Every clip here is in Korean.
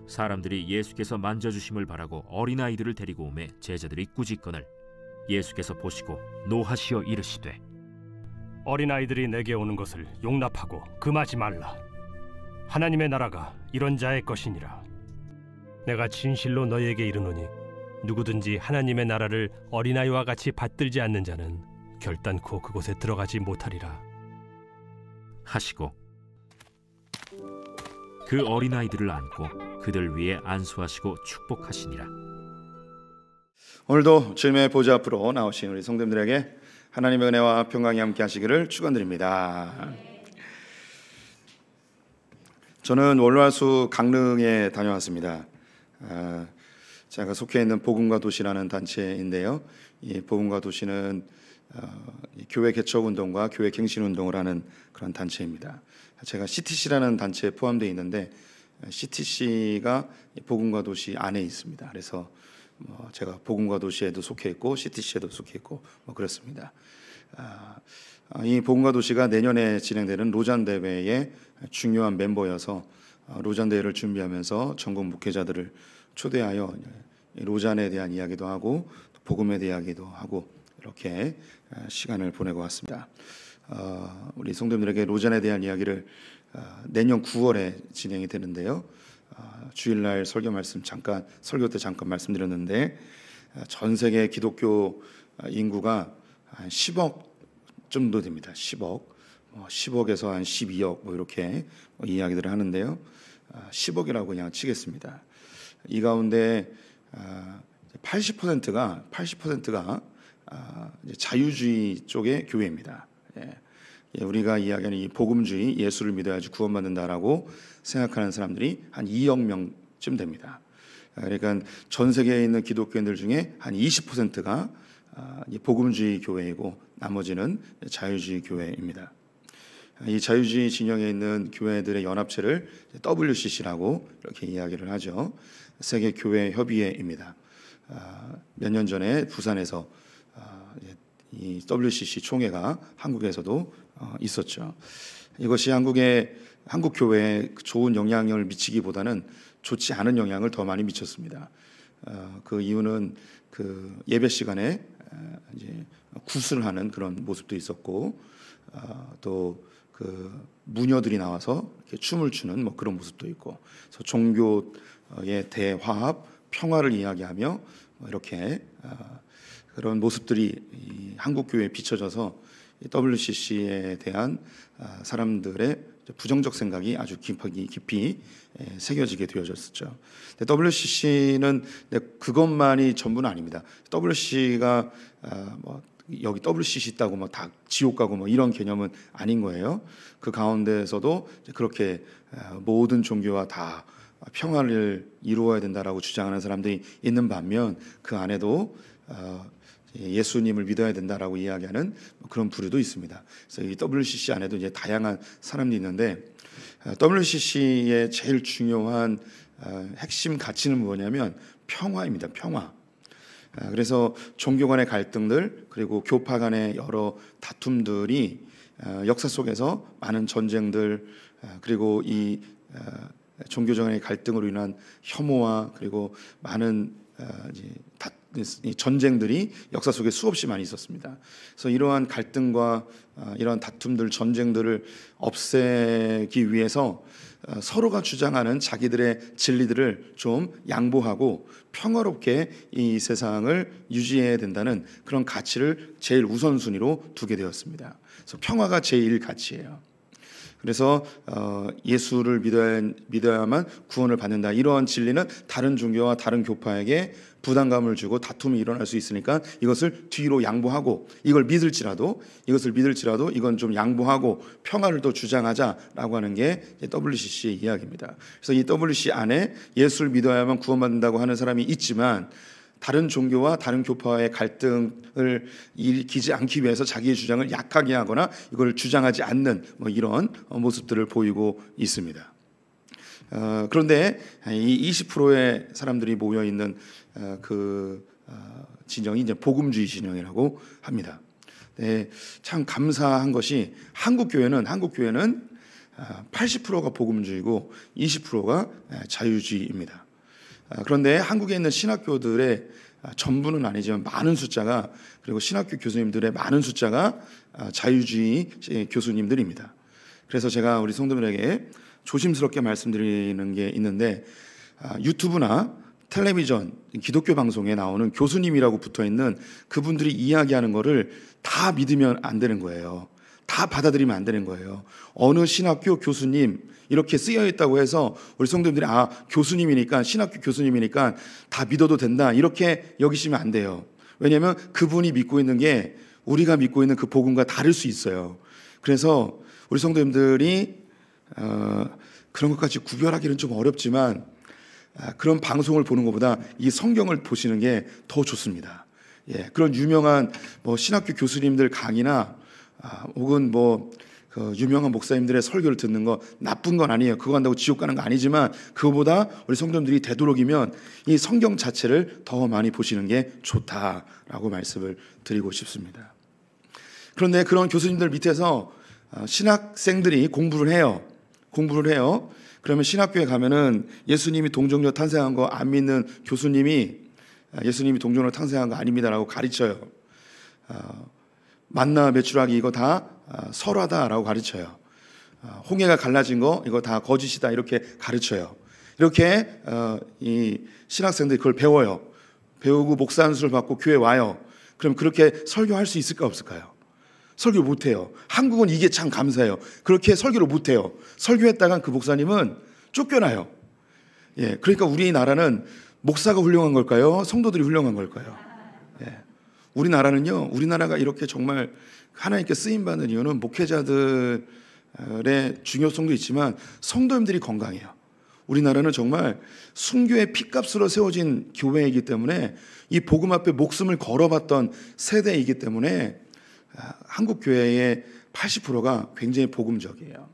사람들이 예수께서 만져주심을 바라고 어린아이들을 데리고 오매 제자들이 꾸짖거늘 예수께서 보시고 노하시어 이르시되 어린아이들이 내게 오는 것을 용납하고 금하지 말라. 하나님의 나라가 이런 자의 것이니라. 내가 진실로 너희에게 이르노니 누구든지 하나님의 나라를 어린아이와 같이 받들지 않는 자는 결단코 그곳에 들어가지 못하리라 하시고 그 어린아이들을 안고 그들 위에 안수하시고 축복하시니라. 오늘도 주님의 보좌 앞으로 나오신 우리 성도님들에게 하나님의 은혜와 평강이 함께 하시기를 축원드립니다. 저는 월화수 강릉에 다녀왔습니다. 제가 속해 있는 복음과 도시라는 단체인데요. 이 복음과 도시는 교회 개척 운동과 교회 갱신 운동을 하는 그런 단체입니다. 제가 CTC라는 단체에 포함되어 있는데 CTC가 복음과 도시 안에 있습니다. 그래서 제가 복음과 도시에도 속해 있고 CTC에도 속해 있고 그렇습니다. 이 복음과 도시가 내년에 진행되는 로잔 대회의 중요한 멤버여서 로잔 대회를 준비하면서 전국 목회자들을 초대하여 로잔에 대한 이야기도 하고 복음에 대한 이야기도 하고 이렇게 시간을 보내고 왔습니다. 우리 성도님들에게 로잔에 대한 이야기를 내년 9월에 진행이 되는데요. 주일날 설교 때 잠깐 말씀드렸는데 전 세계 기독교 인구가 한 10억 정도 됩니다. 10억에서 한 12억 이렇게 이야기들을 하는데요. 10억이라고 그냥 치겠습니다. 이 가운데 80%가 자유주의 쪽의 교회입니다. 우리가 이야기하는 이 복음주의, 예수를 믿어야지 구원받는다라고 생각하는 사람들이 한 2억 명쯤 됩니다. 그러니까 전 세계에 있는 기독교인들 중에 한 20%가 복음주의 교회이고 나머지는 자유주의 교회입니다. 이 자유주의 진영에 있는 교회들의 연합체를 WCC라고 이렇게 이야기를 하죠. 세계교회협의회입니다. 몇 년 전에 부산에서 이 WCC 총회가 한국에서도 있었죠. 이것이 한국 교회에 좋은 영향을 미치기보다는 좋지 않은 영향을 더 많이 미쳤습니다. 그 이유는 그 예배 시간에 이제 굿을 하는 그런 모습도 있었고 또 그 무녀들이 나와서 이렇게 춤을 추는 그런 모습도 있고, 그래서 종교의 대화합, 평화를 이야기하며 이렇게 그런 모습들이 한국 교회에 비춰져서 WCC에 대한 사람들의 부정적 생각이 아주 깊이 새겨지게 되어졌었죠. WCC는 그것만이 전부는 아닙니다. WCC가 여기 WCC 있다고 다 지옥 가고 이런 개념은 아닌 거예요. 그 가운데에서도 그렇게 모든 종교와 다 평화를 이루어야 된다라고 주장하는 사람들이 있는 반면 그 안에도 예수님을 믿어야 된다라고 이야기하는 그런 부류도 있습니다. 그래서 이 WCC 안에도 이제 다양한 사람들이 있는데 WCC의 제일 중요한 핵심 가치는 뭐냐면 평화입니다. 평화. 그래서 종교 간의 갈등들 그리고 교파 간의 여러 다툼들이 역사 속에서 많은 전쟁들 그리고 이 종교적 간의 갈등으로 인한 혐오와 그리고 많은 전쟁들이 역사 속에 수없이 많이 있었습니다. 그래서 이러한 갈등과 이러한 다툼들, 전쟁들을 없애기 위해서 서로가 주장하는 자기들의 진리들을 좀 양보하고 평화롭게 이 세상을 유지해야 된다는 그런 가치를 제일 우선순위로 두게 되었습니다. 그래서 평화가 제일 가치예요. 그래서 예수를 믿어야만 구원을 받는다. 이러한 진리는 다른 종교와 다른 교파에게 부담감을 주고 다툼이 일어날 수 있으니까 이것을 뒤로 양보하고 이것을 믿을지라도 이건 좀 양보하고 평화를 또 주장하자라고 하는 게 WCC의 이야기입니다. 그래서 이 WCC 안에 예수를 믿어야만 구원받는다고 하는 사람이 있지만 다른 종교와 다른 교파와의 갈등을 일으키지 않기 위해서 자기의 주장을 약하게 하거나 이걸 주장하지 않는 이런 모습들을 보이고 있습니다. 그런데 이 20%의 사람들이 모여 있는 그 진영이 이제 복음주의 진영이라고 합니다. 네, 참 감사한 것이 한국 교회는 80%가 복음주의고 20%가 자유주의입니다. 그런데 한국에 있는 신학교들의 전부는 아니지만 많은 숫자가, 그리고 신학교 교수님들의 많은 숫자가 자유주의 교수님들입니다. 그래서 제가 우리 성도들에게 조심스럽게 말씀드리는 게 있는데, 유튜브나 텔레비전, 기독교 방송에 나오는 교수님이라고 붙어있는 그분들이 이야기하는 거를 다 믿으면 안 되는 거예요. 다 받아들이면 안 되는 거예요. 어느 신학교 교수님 이렇게 쓰여 있다고 해서 우리 성도님들이 교수님이니까, 신학교 교수님이니까 다 믿어도 된다, 이렇게 여기시면 안 돼요. 왜냐하면 그분이 믿고 있는 게 우리가 믿고 있는 그 복음과 다를 수 있어요. 그래서 우리 성도님들이 그런 것까지 구별하기는 좀 어렵지만, 그런 방송을 보는 것보다 이 성경을 보시는 게 더 좋습니다. 그런 유명한 신학교 교수님들 강의나 혹은 그 유명한 목사님들의 설교를 듣는 거 나쁜 건 아니에요. 그거 한다고 지옥 가는 거 아니지만, 그거보다 우리 성도님들이 되도록이면 이 성경 자체를 더 많이 보시는 게 좋다라고 말씀을 드리고 싶습니다. 그런데 그런 교수님들 밑에서 신학생들이 공부를 해요. 그러면 신학교에 가면은 예수님이 동정녀 탄생한 거 안 믿는 교수님이 예수님이 동정녀 탄생한 거 아닙니다라고 가르쳐요. 만나 메추라기 이거 다 설화다라고 가르쳐요. 홍해가 갈라진 거 이거 다 거짓이다 이렇게 가르쳐요. 이렇게 이 신학생들이 그걸 배워요. 배우고 목사 안수를 받고 교회 와요. 그럼 그렇게 설교할 수 있을까 없을까요? 설교 못해요. 한국은 이게 참 감사해요. 그렇게 설교를 못해요. 설교했다간 그 목사님은 쫓겨나요. 그러니까 우리나라는 목사가 훌륭한 걸까요? 성도들이 훌륭한 걸까요? 우리나라가 이렇게 정말 하나님께 쓰임받는 이유는 목회자들의 중요성도 있지만 성도님들이 건강해요. 우리나라는 정말 순교의 피값으로 세워진 교회이기 때문에, 이 복음 앞에 목숨을 걸어봤던 세대이기 때문에 한국 교회의 80%가 굉장히 복음적이에요.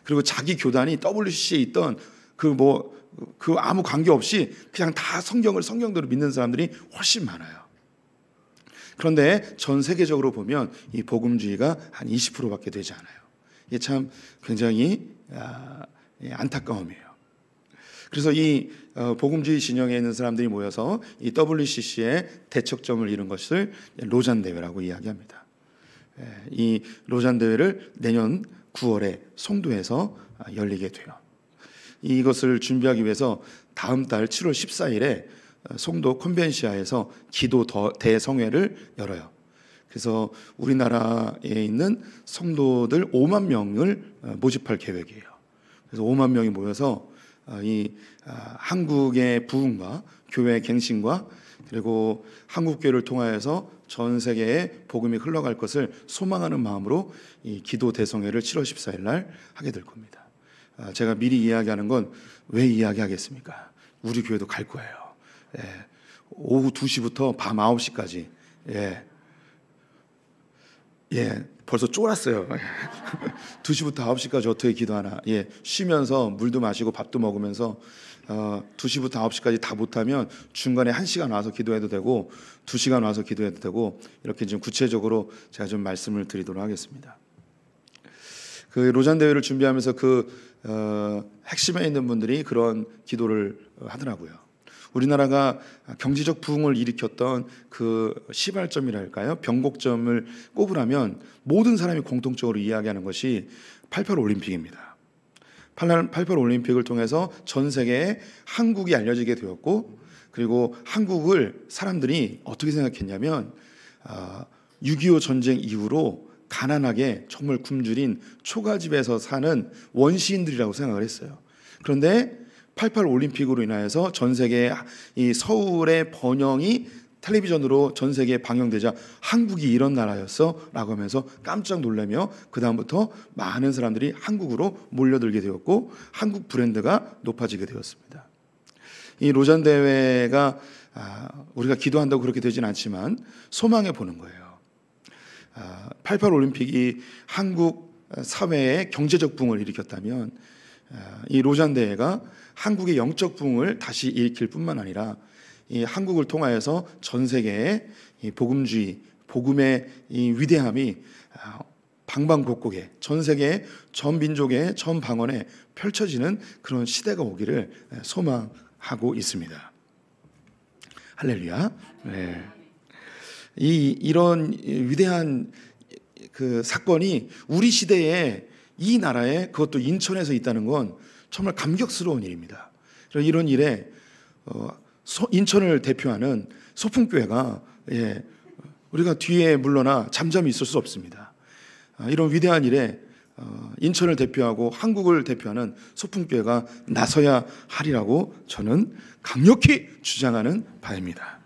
그리고 자기 교단이 WCC에 있던 그 아무 관계 없이 그냥 다 성경대로 믿는 사람들이 훨씬 많아요. 그런데 전 세계적으로 보면 이 복음주의가 한 20%밖에 되지 않아요. 이게 참 굉장히 안타까움이에요. 그래서 이 복음주의 진영에 있는 사람들이 모여서 이 WCC의 대척점을 이룬 것을 로잔 대회라고 이야기합니다. 이 로잔 대회를 내년 9월에 송도에서 열리게 돼요. 이것을 준비하기 위해서 다음 달 7월 14일에 송도 컨벤시아에서 기도 대성회를 열어요. 그래서 우리나라에 있는 성도들 5만 명을 모집할 계획이에요. 그래서 5만 명이 모여서 이 한국의 부흥과 교회 갱신과 그리고 한국 교회를 통하여서 전 세계에 복음이 흘러갈 것을 소망하는 마음으로 이 기도 대성회를 7월 14일 날 하게 될 겁니다. 제가 미리 이야기하는 건 왜 이야기하겠습니까? 우리 교회도 갈 거예요. 오후 2시부터 밤 9시까지. 벌써 쫄았어요. 2시부터 9시까지 어떻게 기도하나. 쉬면서 물도 마시고 밥도 먹으면서 2시부터 9시까지 다 못하면 중간에 1시간 와서 기도해도 되고 2시간 와서 기도해도 되고, 이렇게 좀 구체적으로 제가 좀 말씀을 드리도록 하겠습니다. 그 로잔 대회를 준비하면서 핵심에 있는 분들이 그런 기도를 하더라고요. 우리나라가 경제적 부흥을 일으켰던 그 시발점이랄까요? 변곡점을 꼽으라면 모든 사람이 공통적으로 이야기하는 것이 88 올림픽입니다. 88 올림픽을 통해서 전 세계에 한국이 알려지게 되었고, 그리고 한국을 사람들이 어떻게 생각했냐면 6.25 전쟁 이후로 가난하게 정말 굶주린 초가집에서 사는 원시인들이라고 생각을 했어요. 그런데 88 올림픽으로 인하여서 전 세계 이 서울의 번영이 텔레비전으로 전 세계에 방영되자 한국이 이런 나라였어? 라고 하면서 깜짝 놀라며 그 다음부터 많은 사람들이 한국으로 몰려들게 되었고 한국 브랜드가 높아지게 되었습니다. 이 로잔 대회가 우리가 기도한다고 그렇게 되진 않지만 소망해 보는 거예요. 88 올림픽이 한국 사회의 경제적 부흥을 일으켰다면 이 로잔 대회가 한국의 영적 부흥을 다시 일으킬 뿐만 아니라 이 한국을 통하여서 전 세계에 이 복음주의, 복음의 이 위대함이 방방곡곡에 전 세계 전 민족의 전 방언에 펼쳐지는 그런 시대가 오기를 소망하고 있습니다. 할렐루야. 네. 이런 위대한 그 사건이 우리 시대에 이 나라에 그것도 인천에서 있다는 건 정말 감격스러운 일입니다. 이런 일에 인천을 대표하는 소풍교회가 우리가 뒤에 물러나 잠잠히 있을 수 없습니다. 이런 위대한 일에 인천을 대표하고 한국을 대표하는 소풍교회가 나서야 하리라고 저는 강력히 주장하는 바입니다.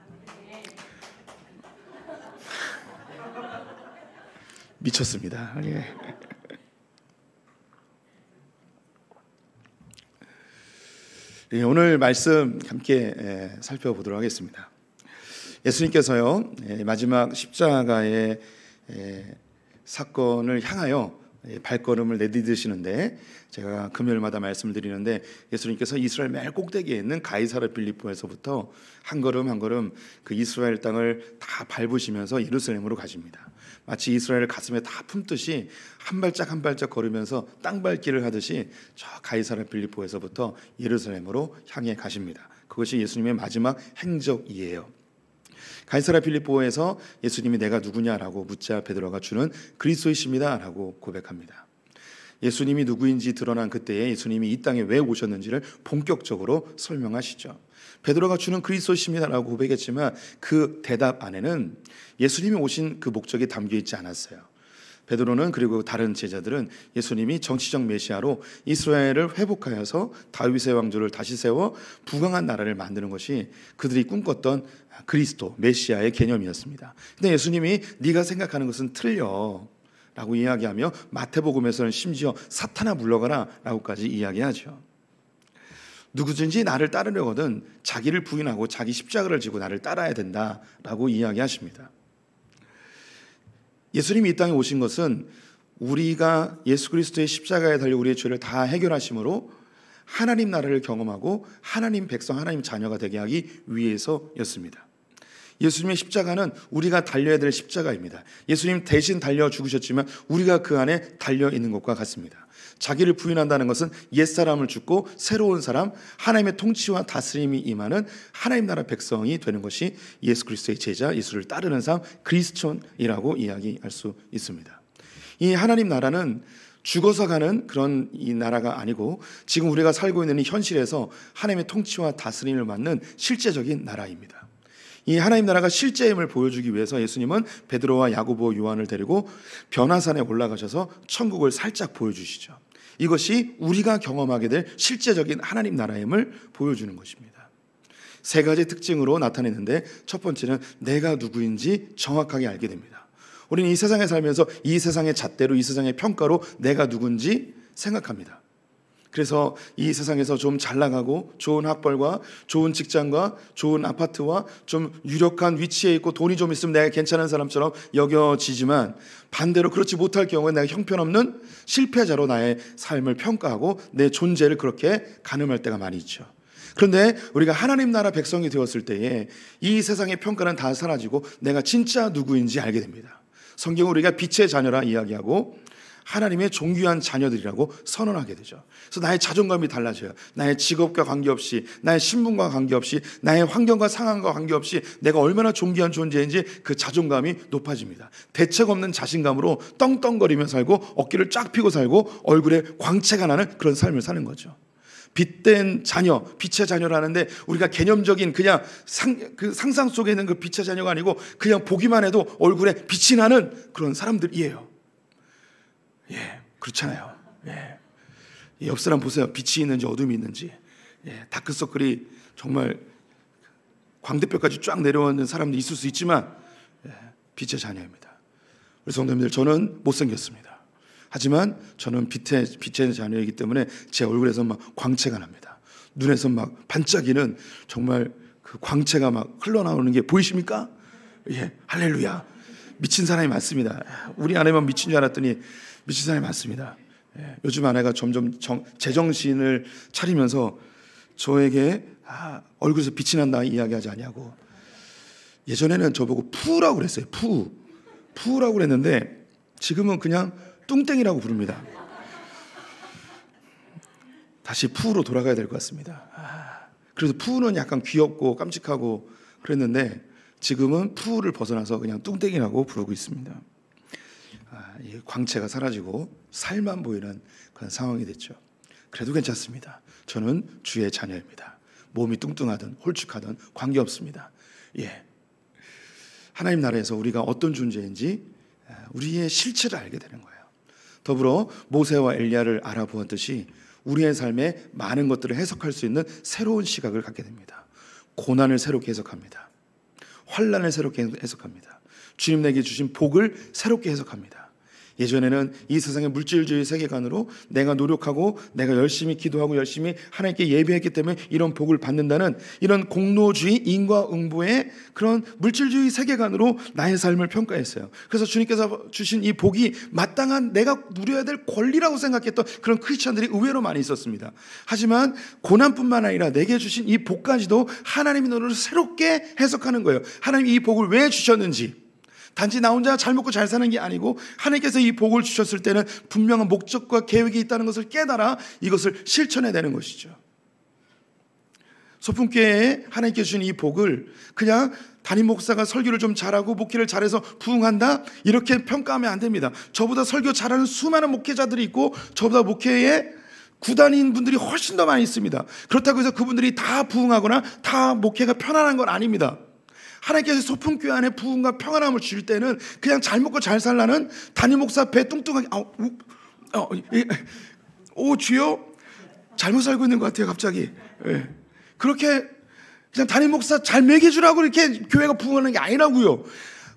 미쳤습니다. 오늘 말씀 함께 살펴보도록 하겠습니다. 예수님께서요, 마지막 십자가의 사건을 향하여 발걸음을 내디디시는데, 제가 금요일마다 말씀을 드리는데 예수님께서 이스라엘 맨 꼭대기에 있는 가이사랴 빌립보에서부터 한 걸음 한 걸음 그 이스라엘 땅을 다 밟으시면서 예루살렘으로 가십니다. 마치 이스라엘을 가슴에 다 품듯이 한 발짝 한 발짝 걸으면서 땅 밟기를 하듯이 저 가이사랴 빌립보에서부터 예루살렘으로 향해 가십니다. 그것이 예수님의 마지막 행적이에요. 가이사랴 빌립보에서 예수님이 내가 누구냐라고 묻자 베드로가 주는 그리스도이십니다 라고 고백합니다. 예수님이 누구인지 드러난 그때에 예수님이 이 땅에 왜 오셨는지를 본격적으로 설명하시죠. 베드로가 주는 그리스도이십니다라고 고백했지만 그 대답 안에는 예수님이 오신 그 목적이 담겨 있지 않았어요. 베드로는 그리고 다른 제자들은 예수님이 정치적 메시아로 이스라엘을 회복하여서 다윗의 왕조를 다시 세워 부강한 나라를 만드는 것이 그들이 꿈꿨던 그리스도 메시아의 개념이었습니다. 근데 예수님이 네가 생각하는 것은 틀려 라고 이야기하며 마태복음에서는 심지어 사탄아 물러가라 라고까지 이야기하죠. 누구든지 나를 따르려거든 자기를 부인하고 자기 십자가를 지고 나를 따라야 된다라고 이야기하십니다. 예수님이 이 땅에 오신 것은 우리가 예수 그리스도의 십자가에 달려 우리의 죄를 다 해결하심으로 하나님 나라를 경험하고 하나님 백성, 하나님 자녀가 되게 하기 위해서였습니다. 예수님의 십자가는 우리가 달려야 될 십자가입니다. 예수님 대신 달려 죽으셨지만 우리가 그 안에 달려 있는 것과 같습니다. 자기를 부인한다는 것은 옛사람을 죽고 새로운 사람, 하나님의 통치와 다스림이 임하는 하나님 나라 백성이 되는 것이 예수 그리스도의 제자, 예수를 따르는 삶, 그리스천이라고 이야기할 수 있습니다. 이 하나님 나라는 죽어서 가는 그런 이 나라가 아니고 지금 우리가 살고 있는 이 현실에서 하나님의 통치와 다스림을 받는 실제적인 나라입니다. 이 하나님 나라가 실제임을 보여주기 위해서 예수님은 베드로와 야고보, 요한을 데리고 변화산에 올라가셔서 천국을 살짝 보여주시죠. 이것이 우리가 경험하게 될 실제적인 하나님 나라임을 보여주는 것입니다. 세 가지 특징으로 나타내는데 첫 번째는 내가 누구인지 정확하게 알게 됩니다. 우리는 이 세상에 살면서 이 세상의 잣대로, 이 세상의 평가로 내가 누군지 생각합니다. 그래서 이 세상에서 좀 잘 나가고 좋은 학벌과 좋은 직장과 좋은 아파트와 좀 유력한 위치에 있고 돈이 좀 있으면 내가 괜찮은 사람처럼 여겨지지만 반대로 그렇지 못할 경우에 내가 형편없는 실패자로 나의 삶을 평가하고 내 존재를 그렇게 가늠할 때가 많이 있죠. 그런데 우리가 하나님 나라 백성이 되었을 때에 이 세상의 평가는 다 사라지고 내가 진짜 누구인지 알게 됩니다. 성경은 우리가 빛의 자녀라 이야기하고 하나님의 존귀한 자녀들이라고 선언하게 되죠. 그래서 나의 자존감이 달라져요. 나의 직업과 관계없이, 나의 신분과 관계없이, 나의 환경과 상황과 관계없이 내가 얼마나 존귀한 존재인지 그 자존감이 높아집니다. 대책 없는 자신감으로 떵떵거리며 살고 어깨를 쫙 펴고 살고 얼굴에 광채가 나는 그런 삶을 사는 거죠. 빛된 자녀, 빛의 자녀라는데 우리가 개념적인 그냥 상상 속에 있는 그 빛의 자녀가 아니고 그냥 보기만 해도 얼굴에 빛이 나는 그런 사람들이에요. 그렇잖아요. 옆 사람 보세요. 빛이 있는지 어둠이 있는지. 다크서클이 정말 광대뼈까지 쫙 내려오는 사람도 있을 수 있지만 빛의 자녀입니다. 우리 성도님들, 저는 못생겼습니다. 하지만 저는 빛의 자녀이기 때문에 제 얼굴에서 막 광채가 납니다. 눈에서 막 반짝이는 정말 그 광채가 막 흘러나오는 게 보이십니까? 할렐루야. 미친 사람이 많습니다. 우리 아내만 미친 줄 알았더니 미친 사람이 많습니다. 요즘 아내가 점점 제정신을 차리면서 저에게 얼굴에서 빛이 난다 이야기하지 않냐고. 예전에는 저보고 푸라고 그랬어요. 푸라고 그랬는데 지금은 그냥 뚱땡이라고 부릅니다. 다시 푸우로 돌아가야 될 것 같습니다. 그래서 푸우는 약간 귀엽고 깜찍하고 그랬는데 지금은 푸우를 벗어나서 그냥 뚱땡이라고 부르고 있습니다. 이 광채가 사라지고 살만 보이는 그런 상황이 됐죠. 그래도 괜찮습니다. 저는 주의 자녀입니다. 몸이 뚱뚱하든 홀쭉하든 관계없습니다. 하나님 나라에서 우리가 어떤 존재인지 우리의 실체를 알게 되는 거예요. 더불어 모세와 엘리야를 알아보았듯이 우리의 삶에 많은 것들을 해석할 수 있는 새로운 시각을 갖게 됩니다. 고난을 새롭게 해석합니다. 환난을 새롭게 해석합니다. 주님 내게 주신 복을 새롭게 해석합니다. 예전에는 이 세상의 물질주의 세계관으로 내가 노력하고 내가 열심히 기도하고 열심히 하나님께 예배했기 때문에 이런 복을 받는다는 이런 공로주의 인과응보의 그런 물질주의 세계관으로 나의 삶을 평가했어요. 그래서 주님께서 주신 이 복이 마땅한 내가 누려야 될 권리라고 생각했던 그런 크리스천들이 의외로 많이 있었습니다. 하지만 고난뿐만 아니라 내게 주신 이 복까지도 하나님의 눈으로 새롭게 해석하는 거예요. 하나님이 이 복을 왜 주셨는지, 단지 나 혼자 잘 먹고 잘 사는 게 아니고 하나님께서 이 복을 주셨을 때는 분명한 목적과 계획이 있다는 것을 깨달아 이것을 실천해내는 것이죠. 소풍교회에 하나님께 주신 이 복을 그냥 담임 목사가 설교를 좀 잘하고 목회를 잘해서 부흥한다 이렇게 평가하면 안 됩니다. 저보다 설교 잘하는 수많은 목회자들이 있고 저보다 목회에 구단인 분들이 훨씬 더 많이 있습니다. 그렇다고 해서 그분들이 다 부흥하거나 다 목회가 편안한 건 아닙니다. 하나님께서 소풍교회 안에 부흥과 평안함을 주실 때는 그냥 잘 먹고 잘 살라는 담임 목사 배 뚱뚱하게 주여 잘못 살고 있는 것 같아요 갑자기. 그렇게 그냥 담임 목사 잘 먹여주라고 이렇게 교회가 부흥하는 게 아니라고요.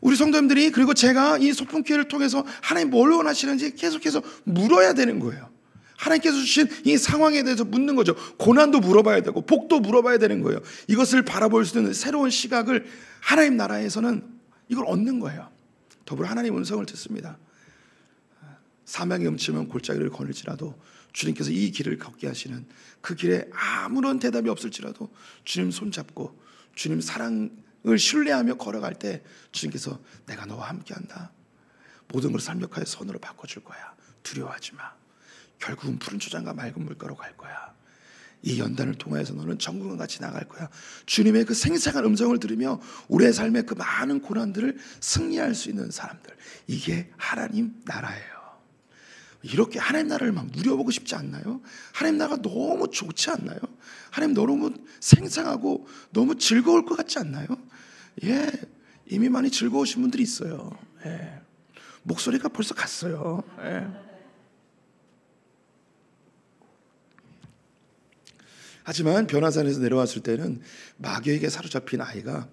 우리 성도님들이 그리고 제가 이 소풍교회를 통해서 하나님 뭘 원하시는지 계속해서 물어야 되는 거예요. 하나님께서 주신 이 상황에 대해서 묻는 거죠. 고난도 물어봐야 되고 복도 물어봐야 되는 거예요. 이것을 바라볼 수 있는 새로운 시각을 하나님 나라에서는 이걸 얻는 거예요. 더불어 하나님 음성을 듣습니다. 사망의 음침한 골짜기를 걸을지라도 주님께서 이 길을 걷게 하시는 그 길에 아무런 대답이 없을지라도 주님 손잡고 주님 사랑을 신뢰하며 걸어갈 때 주님께서 내가 너와 함께한다. 모든 걸 완벽하게 선으로 바꿔줄 거야. 두려워하지 마. 결국은 푸른 초장과 맑은 물가로 갈 거야. 이 연단을 통해서 너는 정금과 같이 나갈 거야. 주님의 그 생생한 음성을 들으며 우리의 삶의 그 많은 고난들을 승리할 수 있는 사람들, 이게 하나님 나라예요. 이렇게 하나님 나라를 막 누려보고 싶지 않나요? 하나님 나라가 너무 좋지 않나요? 하나님 너무 생생하고 너무 즐거울 것 같지 않나요? 이미 많이 즐거우신 분들이 있어요. 목소리가 벌써 갔어요. 하지만 변화산에서 내려왔을 때는 마귀에게 사로잡힌 아이가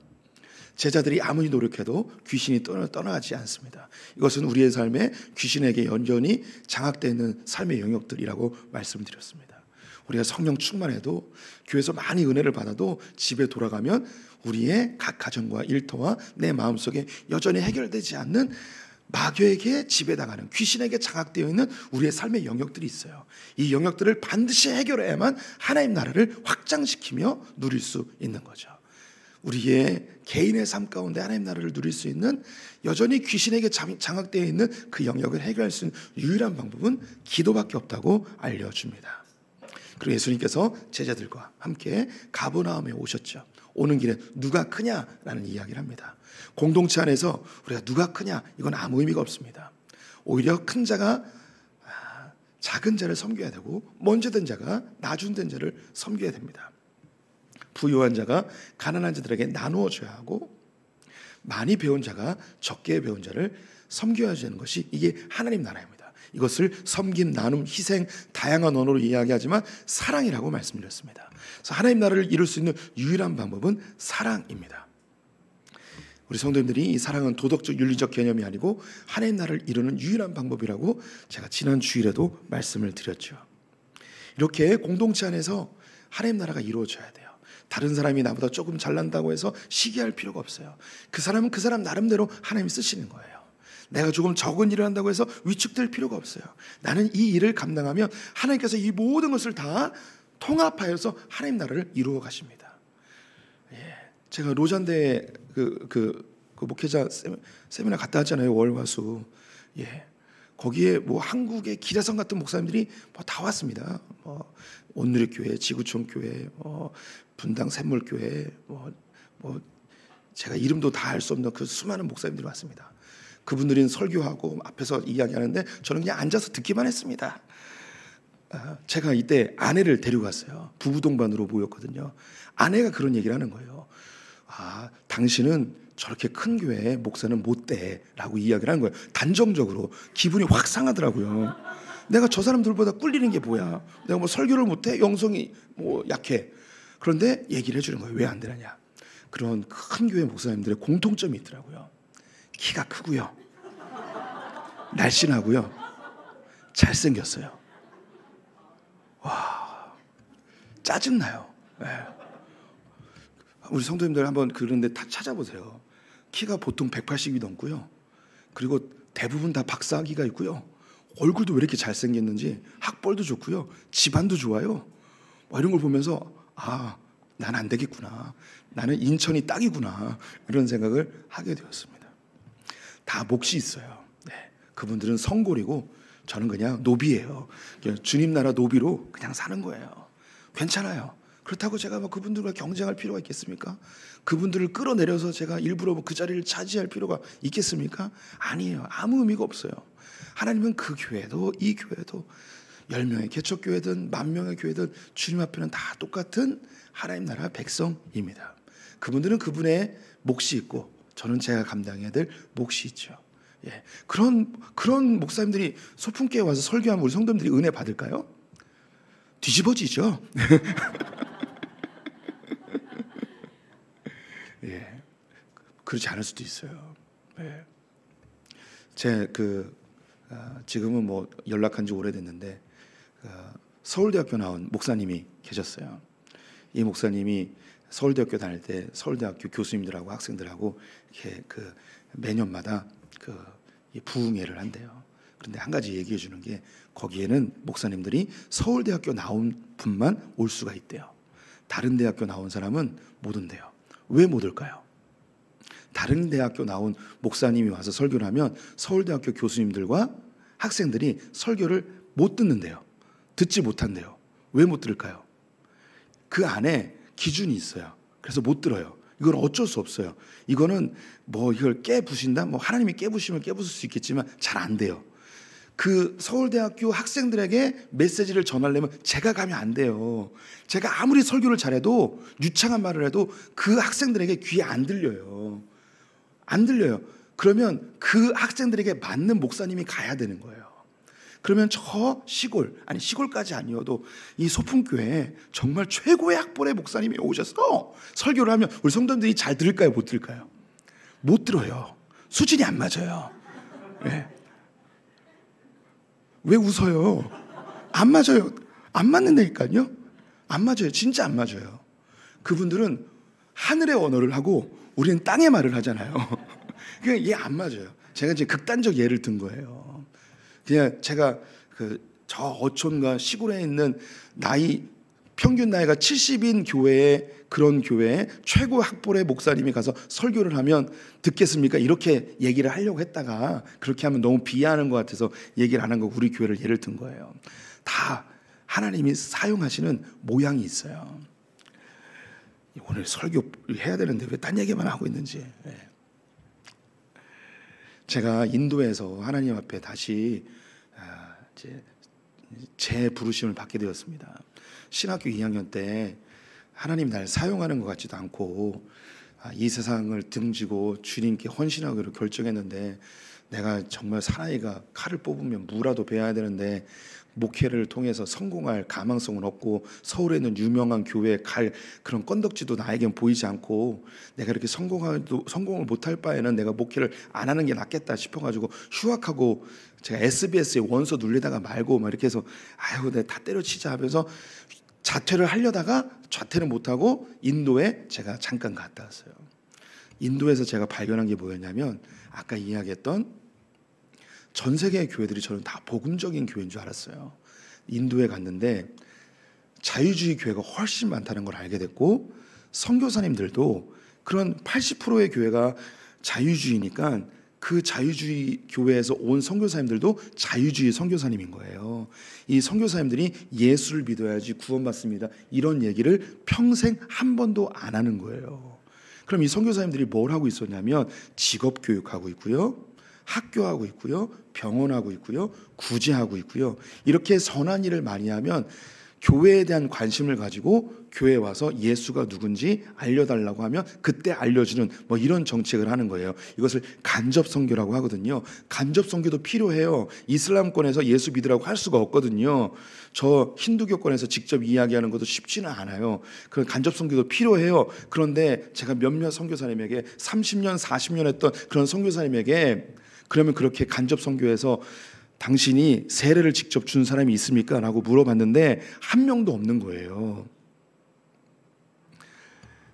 제자들이 아무리 노력해도 귀신이 떠나지 않습니다. 이것은 우리의 삶에 귀신에게 연전히 장악되어 있는 삶의 영역들이라고 말씀드렸습니다. 우리가 성령 충만해도 교회에서 많이 은혜를 받아도 집에 돌아가면 우리의 각 가정과 일터와 내 마음속에 여전히 해결되지 않는 마귀에게 지배당하는 귀신에게 장악되어 있는 우리의 삶의 영역들이 있어요. 이 영역들을 반드시 해결해야만 하나님 나라를 확장시키며 누릴 수 있는 거죠. 우리의 개인의 삶 가운데 하나님 나라를 누릴 수 있는 여전히 귀신에게 장악되어 있는 그 영역을 해결할 수 있는 유일한 방법은 기도밖에 없다고 알려줍니다. 그리고 예수님께서 제자들과 함께 가버나움에 오셨죠. 오는 길에 누가 크냐라는 이야기를 합니다. 공동체 안에서 우리가 누가 크냐 이건 아무 의미가 없습니다. 오히려 큰 자가 작은 자를 섬겨야 되고 먼저 된 자가 나중된 자를 섬겨야 됩니다. 부유한 자가 가난한 자들에게 나누어 줘야 하고 많이 배운 자가 적게 배운 자를 섬겨야 되는 것이 이게 하나님 나라입니다. 이것을 섬김, 나눔, 희생 다양한 언어로 이야기하지만 사랑이라고 말씀드렸습니다. 그래서 하나님 나라를 이룰 수 있는 유일한 방법은 사랑입니다. 우리 성도님들이 이 사랑은 도덕적 윤리적 개념이 아니고 하나님 나라를 이루는 유일한 방법이라고 제가 지난 주일에도 말씀을 드렸죠. 이렇게 공동체 안에서 하나님 나라가 이루어져야 돼요. 다른 사람이 나보다 조금 잘난다고 해서 시기할 필요가 없어요. 그 사람은 그 사람 나름대로 하나님이 쓰시는 거예요. 내가 조금 적은 일을 한다고 해서 위축될 필요가 없어요. 나는 이 일을 감당하면 하나님께서 이 모든 것을 다 통합하여서 하나님 나라를 이루어 가십니다. 제가 로잔대 그 목회자 세미나 갔다 왔잖아요. 월화수. 거기에 뭐 한국의 기라성 같은 목사님들이 뭐 다 왔습니다. 뭐 온누리교회, 지구촌교회, 분당 샘물교회, 뭐 제가 이름도 다 알 수 없는 그 수많은 목사님들이 왔습니다. 그분들은 설교하고 앞에서 이야기하는데 저는 그냥 앉아서 듣기만 했습니다. 제가 이때 아내를 데려갔어요. 부부 동반으로 모였거든요. 아내가 그런 얘기를 하는 거예요. 당신은 저렇게 큰 교회에 목사는 못 돼라고 이야기를 하는 거예요. 단정적으로. 기분이 확 상하더라고요. 내가 저 사람들보다 꿀리는 게 뭐야? 내가 뭐 설교를 못해? 영성이 뭐 약해. 그런데 얘기를 해주는 거예요. 왜 안 되느냐? 그런 큰 교회 목사님들의 공통점이 있더라고요. 키가 크고요, 날씬하고요, 잘생겼어요. 와, 짜증나요. 네. 우리 성도님들 한번 그런데 다 찾아보세요. 키가 보통 180이 넘고요, 그리고 대부분 다 박사학위가 있고요, 얼굴도 왜 이렇게 잘생겼는지, 학벌도 좋고요, 집안도 좋아요. 이런 걸 보면서 난 안 되겠구나, 나는 인천이 딱이구나, 이런 생각을 하게 되었습니다. 다 몫이 있어요. 네. 그분들은 성골이고 저는 그냥 노비예요. 주님 나라 노비로 그냥 사는 거예요. 괜찮아요. 그렇다고 제가 뭐 그분들과 경쟁할 필요가 있겠습니까? 그분들을 끌어내려서 제가 일부러 그 자리를 차지할 필요가 있겠습니까? 아니에요. 아무 의미가 없어요. 하나님은 그 교회도 이 교회도 10명의 개척교회든 10,000명의 교회든 주님 앞에는 다 똑같은 하나님 나라 백성입니다. 그분들은 그분의 몫이 있고 저는 제가 감당해야 될 몫이 있죠. 예. 그런 목사님들이 소풍교회 와서 설교하면 우리 성도님들이 은혜 받을까요? 뒤집어지죠. 예. 그렇지 않을 수도 있어요. 예. 지금은 뭐 연락한 지 오래됐는데 서울대학교 나온 목사님이 계셨어요. 이 목사님이 서울대학교 다닐 때 서울대학교 교수님들하고 학생들하고 이렇게 매년마다 부흥회를 한대요. 그런데 한 가지 얘기해 주는 게 거기에는 목사님들이 서울대학교 나온 분만 올 수가 있대요. 다른 대학교 나온 사람은 못 온대요. 왜 못 올까요? 다른 대학교 나온 목사님이 와서 설교를 하면 서울대학교 교수님들과 학생들이 설교를 못 듣는데요. 듣지 못한대요. 왜 못 들을까요? 그 안에 기준이 있어요. 그래서 못 들어요. 이건 어쩔 수 없어요. 이거는 뭐 이걸 깨부신다? 뭐 하나님이 깨부시면 깨부술 수 있겠지만 잘 안 돼요. 그 서울대학교 학생들에게 메시지를 전하려면 제가 가면 안 돼요. 제가 아무리 설교를 잘해도 유창한 말을 해도 그 학생들에게 귀에 안 들려요. 안 들려요. 그러면 그 학생들에게 맞는 목사님이 가야 되는 거예요. 그러면 저 시골까지 아니어도 이 소풍교회에 정말 최고의 학벌의 목사님이 오셔서 설교를 하면 우리 성도님들이 잘 들을까요? 못 들을까요? 못 들어요. 수준이 안 맞아요. 네. 왜 웃어요? 안 맞아요. 안 맞는다니까요. 안 맞아요. 진짜 안 맞아요. 그분들은 하늘의 언어를 하고 우리는 땅의 말을 하잖아요. 그러니까 이게 안 맞아요. 제가 이제 극단적 예를 든 거예요. 그냥 제가 저 어촌과 시골에 있는 평균 나이가 70인 그런 교회에 최고 학벌의 목사님이 가서 설교를 하면 듣겠습니까? 이렇게 얘기를 하려고 했다가 그렇게 하면 너무 비하하는 것 같아서 얘기를 안 한 거고 우리 교회를 예를 든 거예요. 다 하나님이 사용하시는 모양이 있어요. 오늘 설교를 해야 되는데 왜 딴 얘기만 하고 있는지. 제가 인도에서 하나님 앞에 다시 제 부르심을 받게 되었습니다. 신학교 2학년 때 하나님 날 사용하는 것 같지도 않고 이 세상을 등지고 주님께 헌신하기로 결정했는데 내가 정말 사나이가 칼을 뽑으면 무라도 베어야 되는데 목회를 통해서 성공할 가망성은 없고 서울에 있는 유명한 교회에 갈 그런 건덕지도 나에겐 보이지 않고 내가 이렇게 성공을 못할 바에는 내가 목회를 안 하는 게 낫겠다 싶어가지고 휴학하고 제가 SBS에 원서 눌리다가 말고 막 이렇게 해서 아유 내가 다 때려치자 하면서 자퇴를 하려다가 자퇴를 못하고 인도에 제가 잠깐 갔다 왔어요. 인도에서 제가 발견한 게 뭐였냐면 아까 이야기했던 전 세계의 교회들이 저는 다 복음적인 교회인 줄 알았어요. 인도에 갔는데 자유주의 교회가 훨씬 많다는 걸 알게 됐고 선교사님들도 그런 80%의 교회가 자유주의니까 그 자유주의 교회에서 온 선교사님들도 자유주의 선교사님인 거예요. 이 선교사님들이 예수를 믿어야지 구원받습니다, 이런 얘기를 평생 한 번도 안 하는 거예요. 그럼 이 선교사님들이 뭘 하고 있었냐면 직업 교육하고 있고요, 학교하고 있고요, 병원하고 있고요, 구제하고 있고요. 이렇게 선한 일을 많이 하면 교회에 대한 관심을 가지고 교회에 와서 예수가 누군지 알려달라고 하면 그때 알려주는 뭐 이런 정책을 하는 거예요. 이것을 간접 선교라고 하거든요. 간접 선교도 필요해요. 이슬람권에서 예수 믿으라고 할 수가 없거든요. 저 힌두교권에서 직접 이야기하는 것도 쉽지는 않아요. 그 간접 선교도 필요해요. 그런데 제가 몇몇 선교사님에게 30년 40년 했던 그런 선교사님에게 그러면 그렇게 간접 선교에서 당신이 세례를 직접 준 사람이 있습니까? 라고 물어봤는데 한 명도 없는 거예요.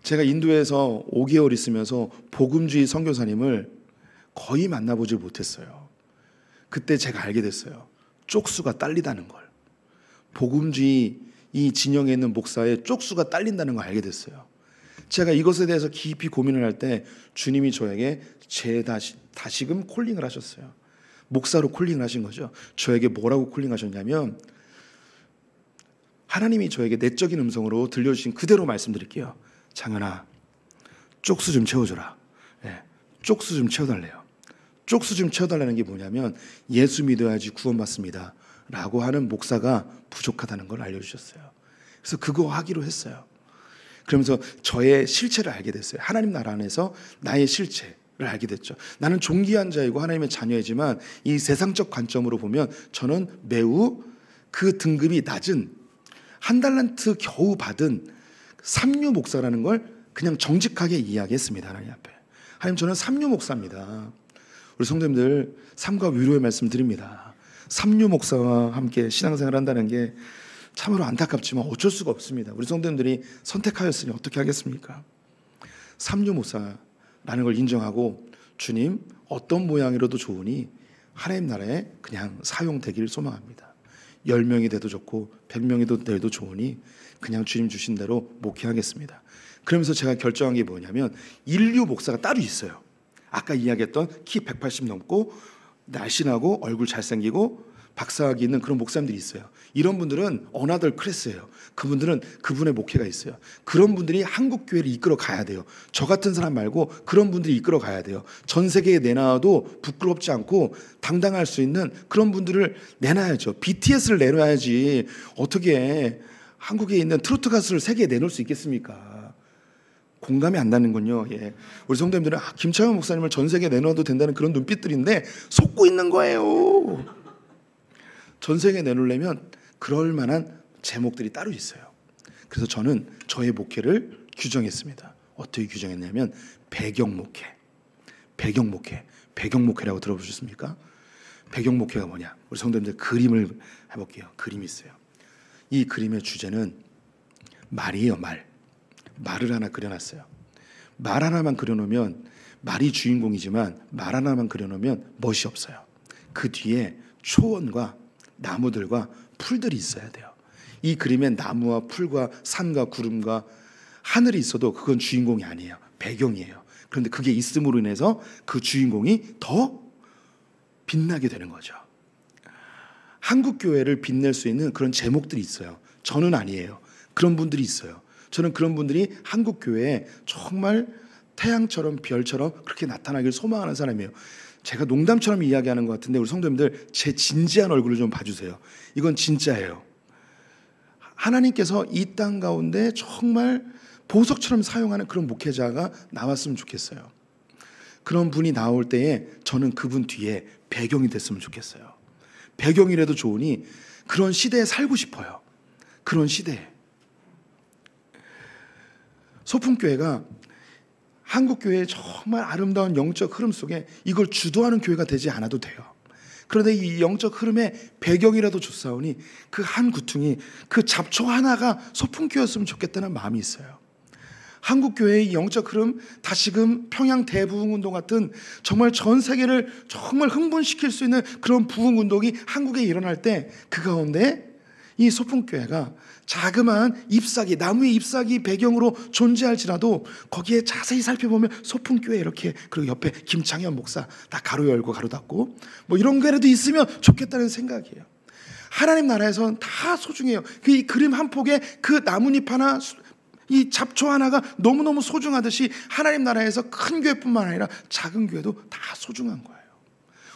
제가 인도에서 5개월 있으면서 복음주의 선교사님을 거의 만나보질 못했어요. 그때 제가 알게 됐어요. 쪽수가 딸리다는 걸. 복음주의 이 진영에 있는 목사의 쪽수가 딸린다는 걸 알게 됐어요. 제가 이것에 대해서 깊이 고민을 할 때 주님이 저에게 다시금 콜링을 하셨어요. 목사로 콜링을 하신 거죠. 저에게 뭐라고 콜링하셨냐면, 하나님이 저에게 내적인 음성으로 들려주신 그대로 말씀드릴게요. 장현아, 쪽수 좀 채워줘라. 쪽수 좀 채워달래요. 쪽수 좀 채워달라는 게 뭐냐면 예수 믿어야지 구원받습니다 라고 하는 목사가 부족하다는 걸 알려주셨어요. 그래서 그거 하기로 했어요. 그러면서 저의 실체를 알게 됐어요. 하나님 나라 안에서 나의 실체를 알게 됐죠. 나는 존귀한 자이고 하나님의 자녀이지만 이 세상적 관점으로 보면 저는 매우 그 등급이 낮은 한 달란트 겨우 받은 삼류 목사라는 걸 그냥 정직하게 이야기했습니다. 하나님 앞에. 하나님, 저는 삼류 목사입니다. 우리 성도님들 삶과 위로의 말씀 드립니다. 삼류 목사와 함께 신앙생활을 한다는 게 참으로 안타깝지만 어쩔 수가 없습니다. 우리 성도님들이 선택하였으니 어떻게 하겠습니까? 삼류 목사라는 걸 인정하고 주님 어떤 모양이라도 좋으니 하나님 나라에 그냥 사용되기를 소망합니다. 10명이 돼도 좋고 100명이 돼도 좋으니 그냥 주님 주신 대로 목회하겠습니다. 그러면서 제가 결정한 게 뭐냐면 인류 목사가 따로 있어요. 아까 이야기했던 키 180 넘고 날씬하고 얼굴 잘생기고 박사학위 있는 그런 목사님들이 있어요. 이런 분들은 어나더 클래스예요. 그분들은 그분의 목회가 있어요. 그런 분들이 한국 교회를 이끌어 가야 돼요. 저 같은 사람 말고 그런 분들이 이끌어 가야 돼요. 전 세계에 내놔도 부끄럽지 않고 당당할 수 있는 그런 분들을 내놔야죠. BTS를 내놔야지 어떻게 한국에 있는 트로트 가수를 세계에 내놓을 수 있겠습니까? 공감이 안 나는군요. 예. 우리 성도님들은 김창현 목사님을 전 세계에 내놔도 된다는 그런 눈빛들인데 속고 있는 거예요. 전 세계에 내놓으려면 그럴 만한 제목들이 따로 있어요. 그래서 저는 저의 목회를 규정했습니다. 어떻게 규정했냐면 배경 목회. 배경 목회라고 들어보셨습니까? 배경 목회가 뭐냐? 우리 성도님들 그림을 해볼게요. 그림이 있어요. 이 그림의 주제는 말이에요. 말을 하나 그려놨어요. 말 하나만 그려놓으면 말이 주인공이지만 말 하나만 그려놓으면 멋이 없어요. 그 뒤에 초원과 나무들과 풀들이 있어야 돼요. 이 그림엔 나무와 풀과 산과 구름과 하늘이 있어도 그건 주인공이 아니에요. 배경이에요. 그런데 그게 있음으로 인해서 그 주인공이 더 빛나게 되는 거죠. 한국 교회를 빛낼 수 있는 그런 제목들이 있어요. 저는 아니에요. 그런 분들이 있어요. 저는 그런 분들이 한국 교회에 정말 태양처럼 별처럼 그렇게 나타나길 소망하는 사람이에요. 제가 농담처럼 이야기하는 것 같은데 우리 성도님들 제 진지한 얼굴을 좀 봐주세요. 이건 진짜예요. 하나님께서 이 땅 가운데 정말 보석처럼 사용하는 그런 목회자가 나왔으면 좋겠어요. 그런 분이 나올 때에 저는 그분 뒤에 배경이 됐으면 좋겠어요. 배경이라도 좋으니 그런 시대에 살고 싶어요. 그런 시대에. 소풍교회가 한국교회의 정말 아름다운 영적 흐름 속에 이걸 주도하는 교회가 되지 않아도 돼요. 그런데 이 영적 흐름의 배경이라도 좋사오니 그 한 구퉁이 그 잡초 하나가 소풍교회였으면 좋겠다는 마음이 있어요. 한국교회의 영적 흐름, 다시금 평양 대부흥운동 같은 정말 전 세계를 정말 흥분시킬 수 있는 그런 부흥운동이 한국에 일어날 때 그 가운데 이 소풍교회가 자그마한 잎사귀, 나무의 잎사귀 배경으로 존재할지라도 거기에 자세히 살펴보면 소풍교회 이렇게, 그리고 옆에 김창현 목사 다 가로 열고 가로 닫고 뭐 이런 거라도 있으면 좋겠다는 생각이에요. 하나님 나라에서는 다 소중해요. 이 그림 한 폭에 그 나뭇잎 하나, 이 잡초 하나가 너무너무 소중하듯이 하나님 나라에서 큰 교회뿐만 아니라 작은 교회도 다 소중한 거예요.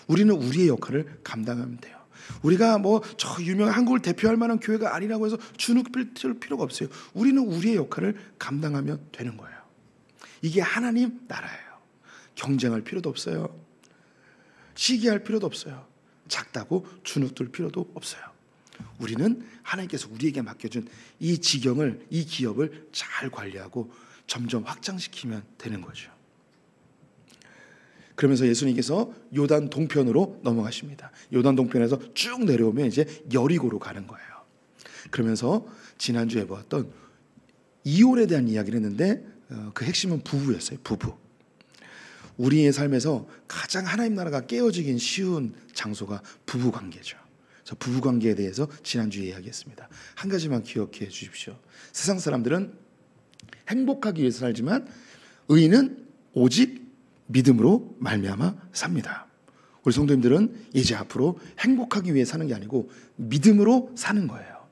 우리는 우리의 역할을 감당하면 돼요. 우리가 뭐 저 유명한 한국을 대표할 만한 교회가 아니라고 해서 주눅 들 필요가 없어요. 우리는 우리의 역할을 감당하면 되는 거예요. 이게 하나님 나라예요. 경쟁할 필요도 없어요. 시기할 필요도 없어요. 작다고 주눅 들 필요도 없어요. 우리는 하나님께서 우리에게 맡겨준 이 지경을, 이 기업을 잘 관리하고 점점 확장시키면 되는 거죠. 그러면서 예수님께서 요단 동편으로 넘어가십니다. 요단 동편에서 쭉 내려오면 이제 여리고로 가는 거예요. 그러면서 지난주에 보았던 이혼에 대한 이야기를 했는데 그 핵심은 부부였어요. 부부. 우리의 삶에서 가장 하나님 나라가 깨어지긴 쉬운 장소가 부부 관계죠. 그래서 부부 관계에 대해서 지난주에 이야기했습니다. 한 가지만 기억해 주십시오. 세상 사람들은 행복하기 위해서 살지만 의인은 오직 믿음으로 말미암아 삽니다. 우리 성도님들은 이제 앞으로 행복하기 위해 사는 게 아니고 믿음으로 사는 거예요.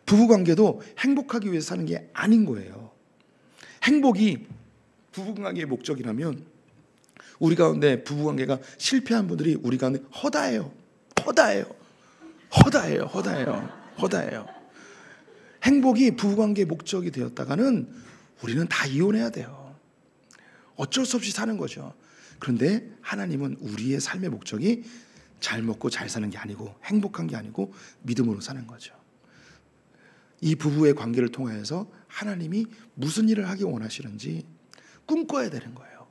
부부관계도 행복하기 위해 사는 게 아닌 거예요. 행복이 부부관계의 목적이라면 우리 가운데 부부관계가 실패한 분들이 우리 가운데 허다해요. 행복이 부부관계의 목적이 되었다가는 우리는 다 이혼해야 돼요. 어쩔 수 없이 사는 거죠. 그런데 하나님은 우리의 삶의 목적이 잘 먹고 잘 사는 게 아니고 행복한 게 아니고 믿음으로 사는 거죠. 이 부부의 관계를 통하여서 하나님이 무슨 일을 하기 원하시는지 꿈꿔야 되는 거예요.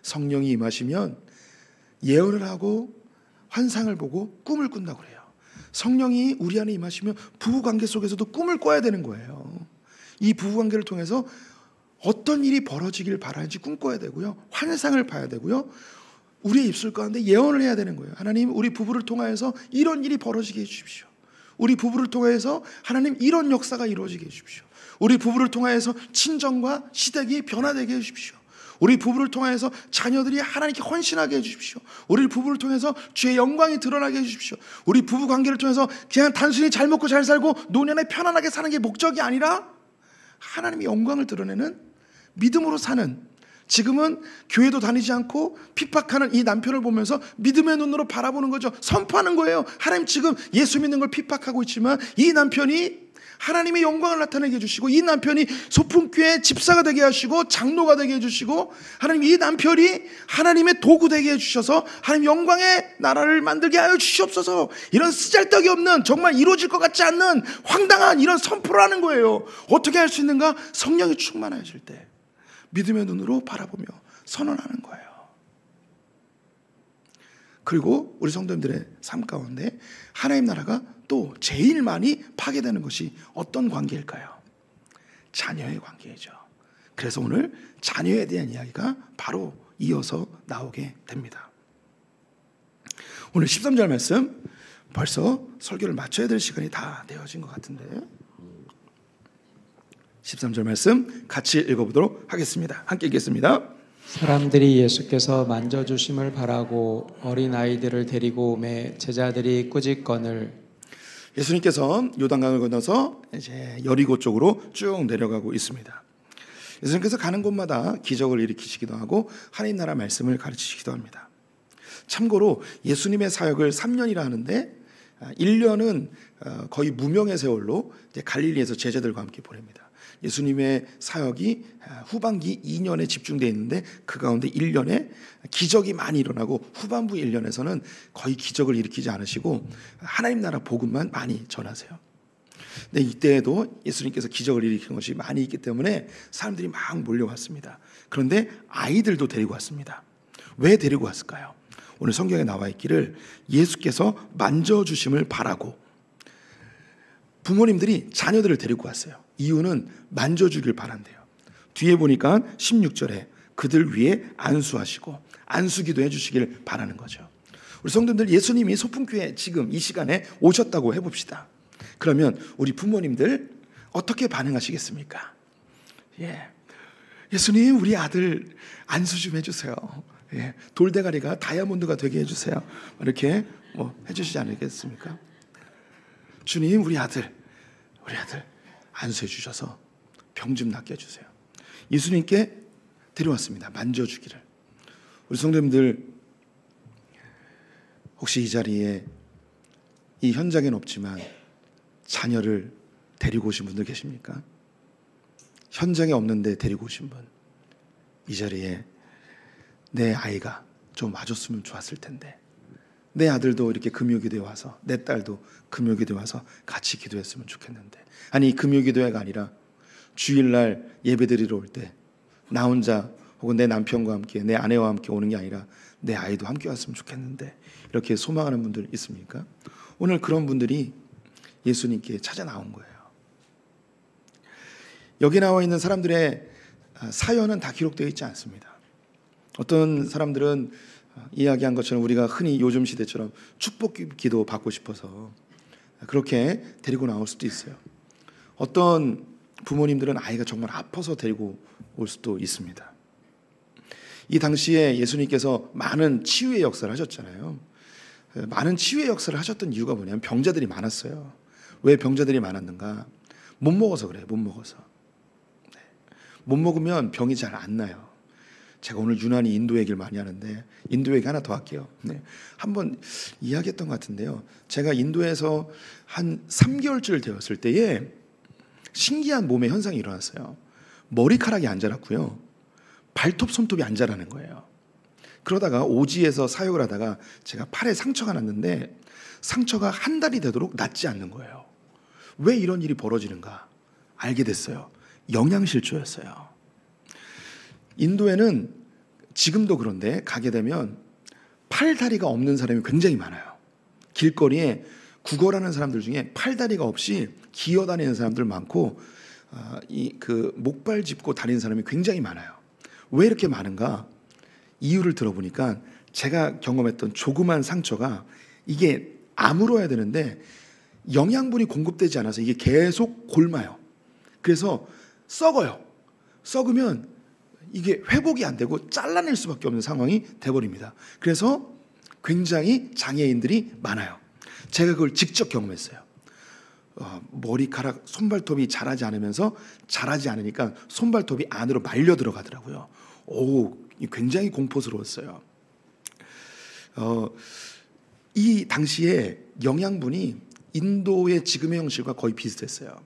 성령이 임하시면 예언을 하고 환상을 보고 꿈을 꾼다고 그래요. 성령이 우리 안에 임하시면 부부관계 속에서도 꿈을 꿔야 되는 거예요. 이 부부관계를 통해서 어떤 일이 벌어지길 바라는지 꿈꿔야 되고요. 환상을 봐야 되고요. 우리의 입술 가운데 예언을 해야 되는 거예요. 하나님, 우리 부부를 통하여서 이런 일이 벌어지게 해주십시오. 우리 부부를 통해서 하나님 이런 역사가 이루어지게 해주십시오. 우리 부부를 통하여서 친정과 시댁이 변화되게 해주십시오. 우리 부부를 통해서 자녀들이 하나님께 헌신하게 해주십시오. 우리 부부를 통해서 주의 영광이 드러나게 해주십시오. 우리 부부 관계를 통해서 그냥 단순히 잘 먹고 잘 살고 노년에 편안하게 사는 게 목적이 아니라 하나님의 영광을 드러내는 믿음으로 사는, 지금은 교회도 다니지 않고 핍박하는 이 남편을 보면서 믿음의 눈으로 바라보는 거죠. 선포하는 거예요. 하나님, 지금 예수 믿는 걸 핍박하고 있지만 이 남편이 하나님의 영광을 나타내게 해주시고, 이 남편이 소풍교회 집사가 되게 하시고 장로가 되게 해주시고, 하나님 이 남편이 하나님의 도구 되게 해주셔서 하나님 영광의 나라를 만들게 하여 주시옵소서. 이런 쓰잘데기 없는, 정말 이루어질 것 같지 않는 황당한 이런 선포를 하는 거예요. 어떻게 할 수 있는가? 성령이 충만해질 때 믿음의 눈으로 바라보며 선언하는 거예요. 그리고 우리 성도님들의 삶 가운데 하나님 나라가 또 제일 많이 파괴되는 것이 어떤 관계일까요? 자녀의 관계이죠. 그래서 오늘 자녀에 대한 이야기가 바로 이어서 나오게 됩니다. 오늘 13절 말씀, 벌써 설교를 마쳐야 될 시간이 다 되어진 것 같은데 13절 말씀 같이 읽어보도록 하겠습니다. 함께 읽겠습니다. 사람들이 예수께서 만져주심을 바라고 어린아이들을 데리고 오매 제자들이 꾸짖거늘. 예수님께서 요단강을 건너서 이제 여리고 쪽으로 쭉 내려가고 있습니다. 예수님께서 가는 곳마다 기적을 일으키시기도 하고 하나님 나라 말씀을 가르치시기도 합니다. 참고로 예수님의 사역을 3년이라 하는데 1년은 거의 무명의 세월로 이제 갈릴리에서 제자들과 함께 보냅니다. 예수님의 사역이 후반기 2년에 집중되어 있는데 그 가운데 1년에 기적이 많이 일어나고 후반부 1년에서는 거의 기적을 일으키지 않으시고 하나님 나라 복음만 많이 전하세요. 근데 이때에도 예수님께서 기적을 일으키는 것이 많이 있기 때문에 사람들이 막 몰려왔습니다. 그런데 아이들도 데리고 왔습니다. 왜 데리고 왔을까요? 오늘 성경에 나와 있기를 예수께서 만져주심을 바라고, 부모님들이 자녀들을 데리고 왔어요. 이유는 만져주길 바란대요. 뒤에 보니까 16절에 그들 위에 안수하시고 안수기도 해주시길 바라는 거죠. 우리 성도들, 예수님이 소풍교회 지금 이 시간에 오셨다고 해봅시다. 그러면 우리 부모님들 어떻게 반응하시겠습니까? 예. 예수님, 우리 아들 안수 좀 해주세요. 예. 돌대가리가 다이아몬드가 되게 해주세요. 이렇게 해주시지 않겠습니까? 주님, 우리 아들 안수해 주셔서 병 좀 낫게 해주세요. 예수님께 데려왔습니다. 만져주기를. 우리 성도님들, 혹시 이 자리에 이 현장에는 없지만 자녀를 데리고 오신 분들 계십니까? 현장에 없는데 데리고 오신 분, 이 자리에 내 아이가 좀 와줬으면 좋았을 텐데, 내 아들도 이렇게 금요기도에 와서, 내 딸도 금요기도에 와서 같이 기도했으면 좋겠는데, 아니 금요기도회가 아니라 주일날 예배드리러 올 때 나 혼자 혹은 내 남편과 함께, 내 아내와 함께 오는 게 아니라 내 아이도 함께 왔으면 좋겠는데, 이렇게 소망하는 분들 있습니까? 오늘 그런 분들이 예수님께 찾아 나온 거예요. 여기 나와 있는 사람들의 사연은 다 기록되어 있지 않습니다. 어떤 사람들은 이야기한 것처럼 우리가 흔히 요즘 시대처럼 축복 기도 받고 싶어서 그렇게 데리고 나올 수도 있어요. 어떤 부모님들은 아이가 정말 아파서 데리고 올 수도 있습니다. 이 당시에 예수님께서 많은 치유의 역사를 하셨잖아요. 많은 치유의 역사를 하셨던 이유가 뭐냐면 병자들이 많았어요. 왜 병자들이 많았는가? 못 먹어서 그래요. 못 먹어서. 못 먹으면 병이 잘 안 나요. 제가 오늘 유난히 인도 얘기를 많이 하는데 인도 얘기 하나 더 할게요. 한번 이야기했던 것 같은데요. 제가 인도에서 한 3개월쯤 되었을 때에 신기한 몸의 현상이 일어났어요. 머리카락이 안 자랐고요. 발톱, 손톱이 안 자라는 거예요. 그러다가 오지에서 사역을 하다가 제가 팔에 상처가 났는데 상처가 한 달이 되도록 낫지 않는 거예요. 왜 이런 일이 벌어지는가 알게 됐어요. 영양실조였어요. 인도에는 지금도 그런데 가게 되면 팔다리가 없는 사람이 굉장히 많아요. 길거리에 구걸하는 사람들 중에 팔다리가 없이 기어다니는 사람들 많고 목발 짚고 다니는 사람이 굉장히 많아요. 왜 이렇게 많은가? 이유를 들어보니까 제가 경험했던 조그만 상처가 이게 아물어야 되는데 영양분이 공급되지 않아서 이게 계속 골마요. 그래서 썩어요. 썩으면 이게 회복이 안 되고 잘라낼 수밖에 없는 상황이 돼버립니다. 그래서 굉장히 장애인들이 많아요. 제가 그걸 직접 경험했어요. 머리카락, 손발톱이 자라지 않으면서 자라지 않으니까 손발톱이 안으로 말려 들어가더라고요. 굉장히 공포스러웠어요. 이 당시에 영양분이 인도의 지금의 형식과 거의 비슷했어요.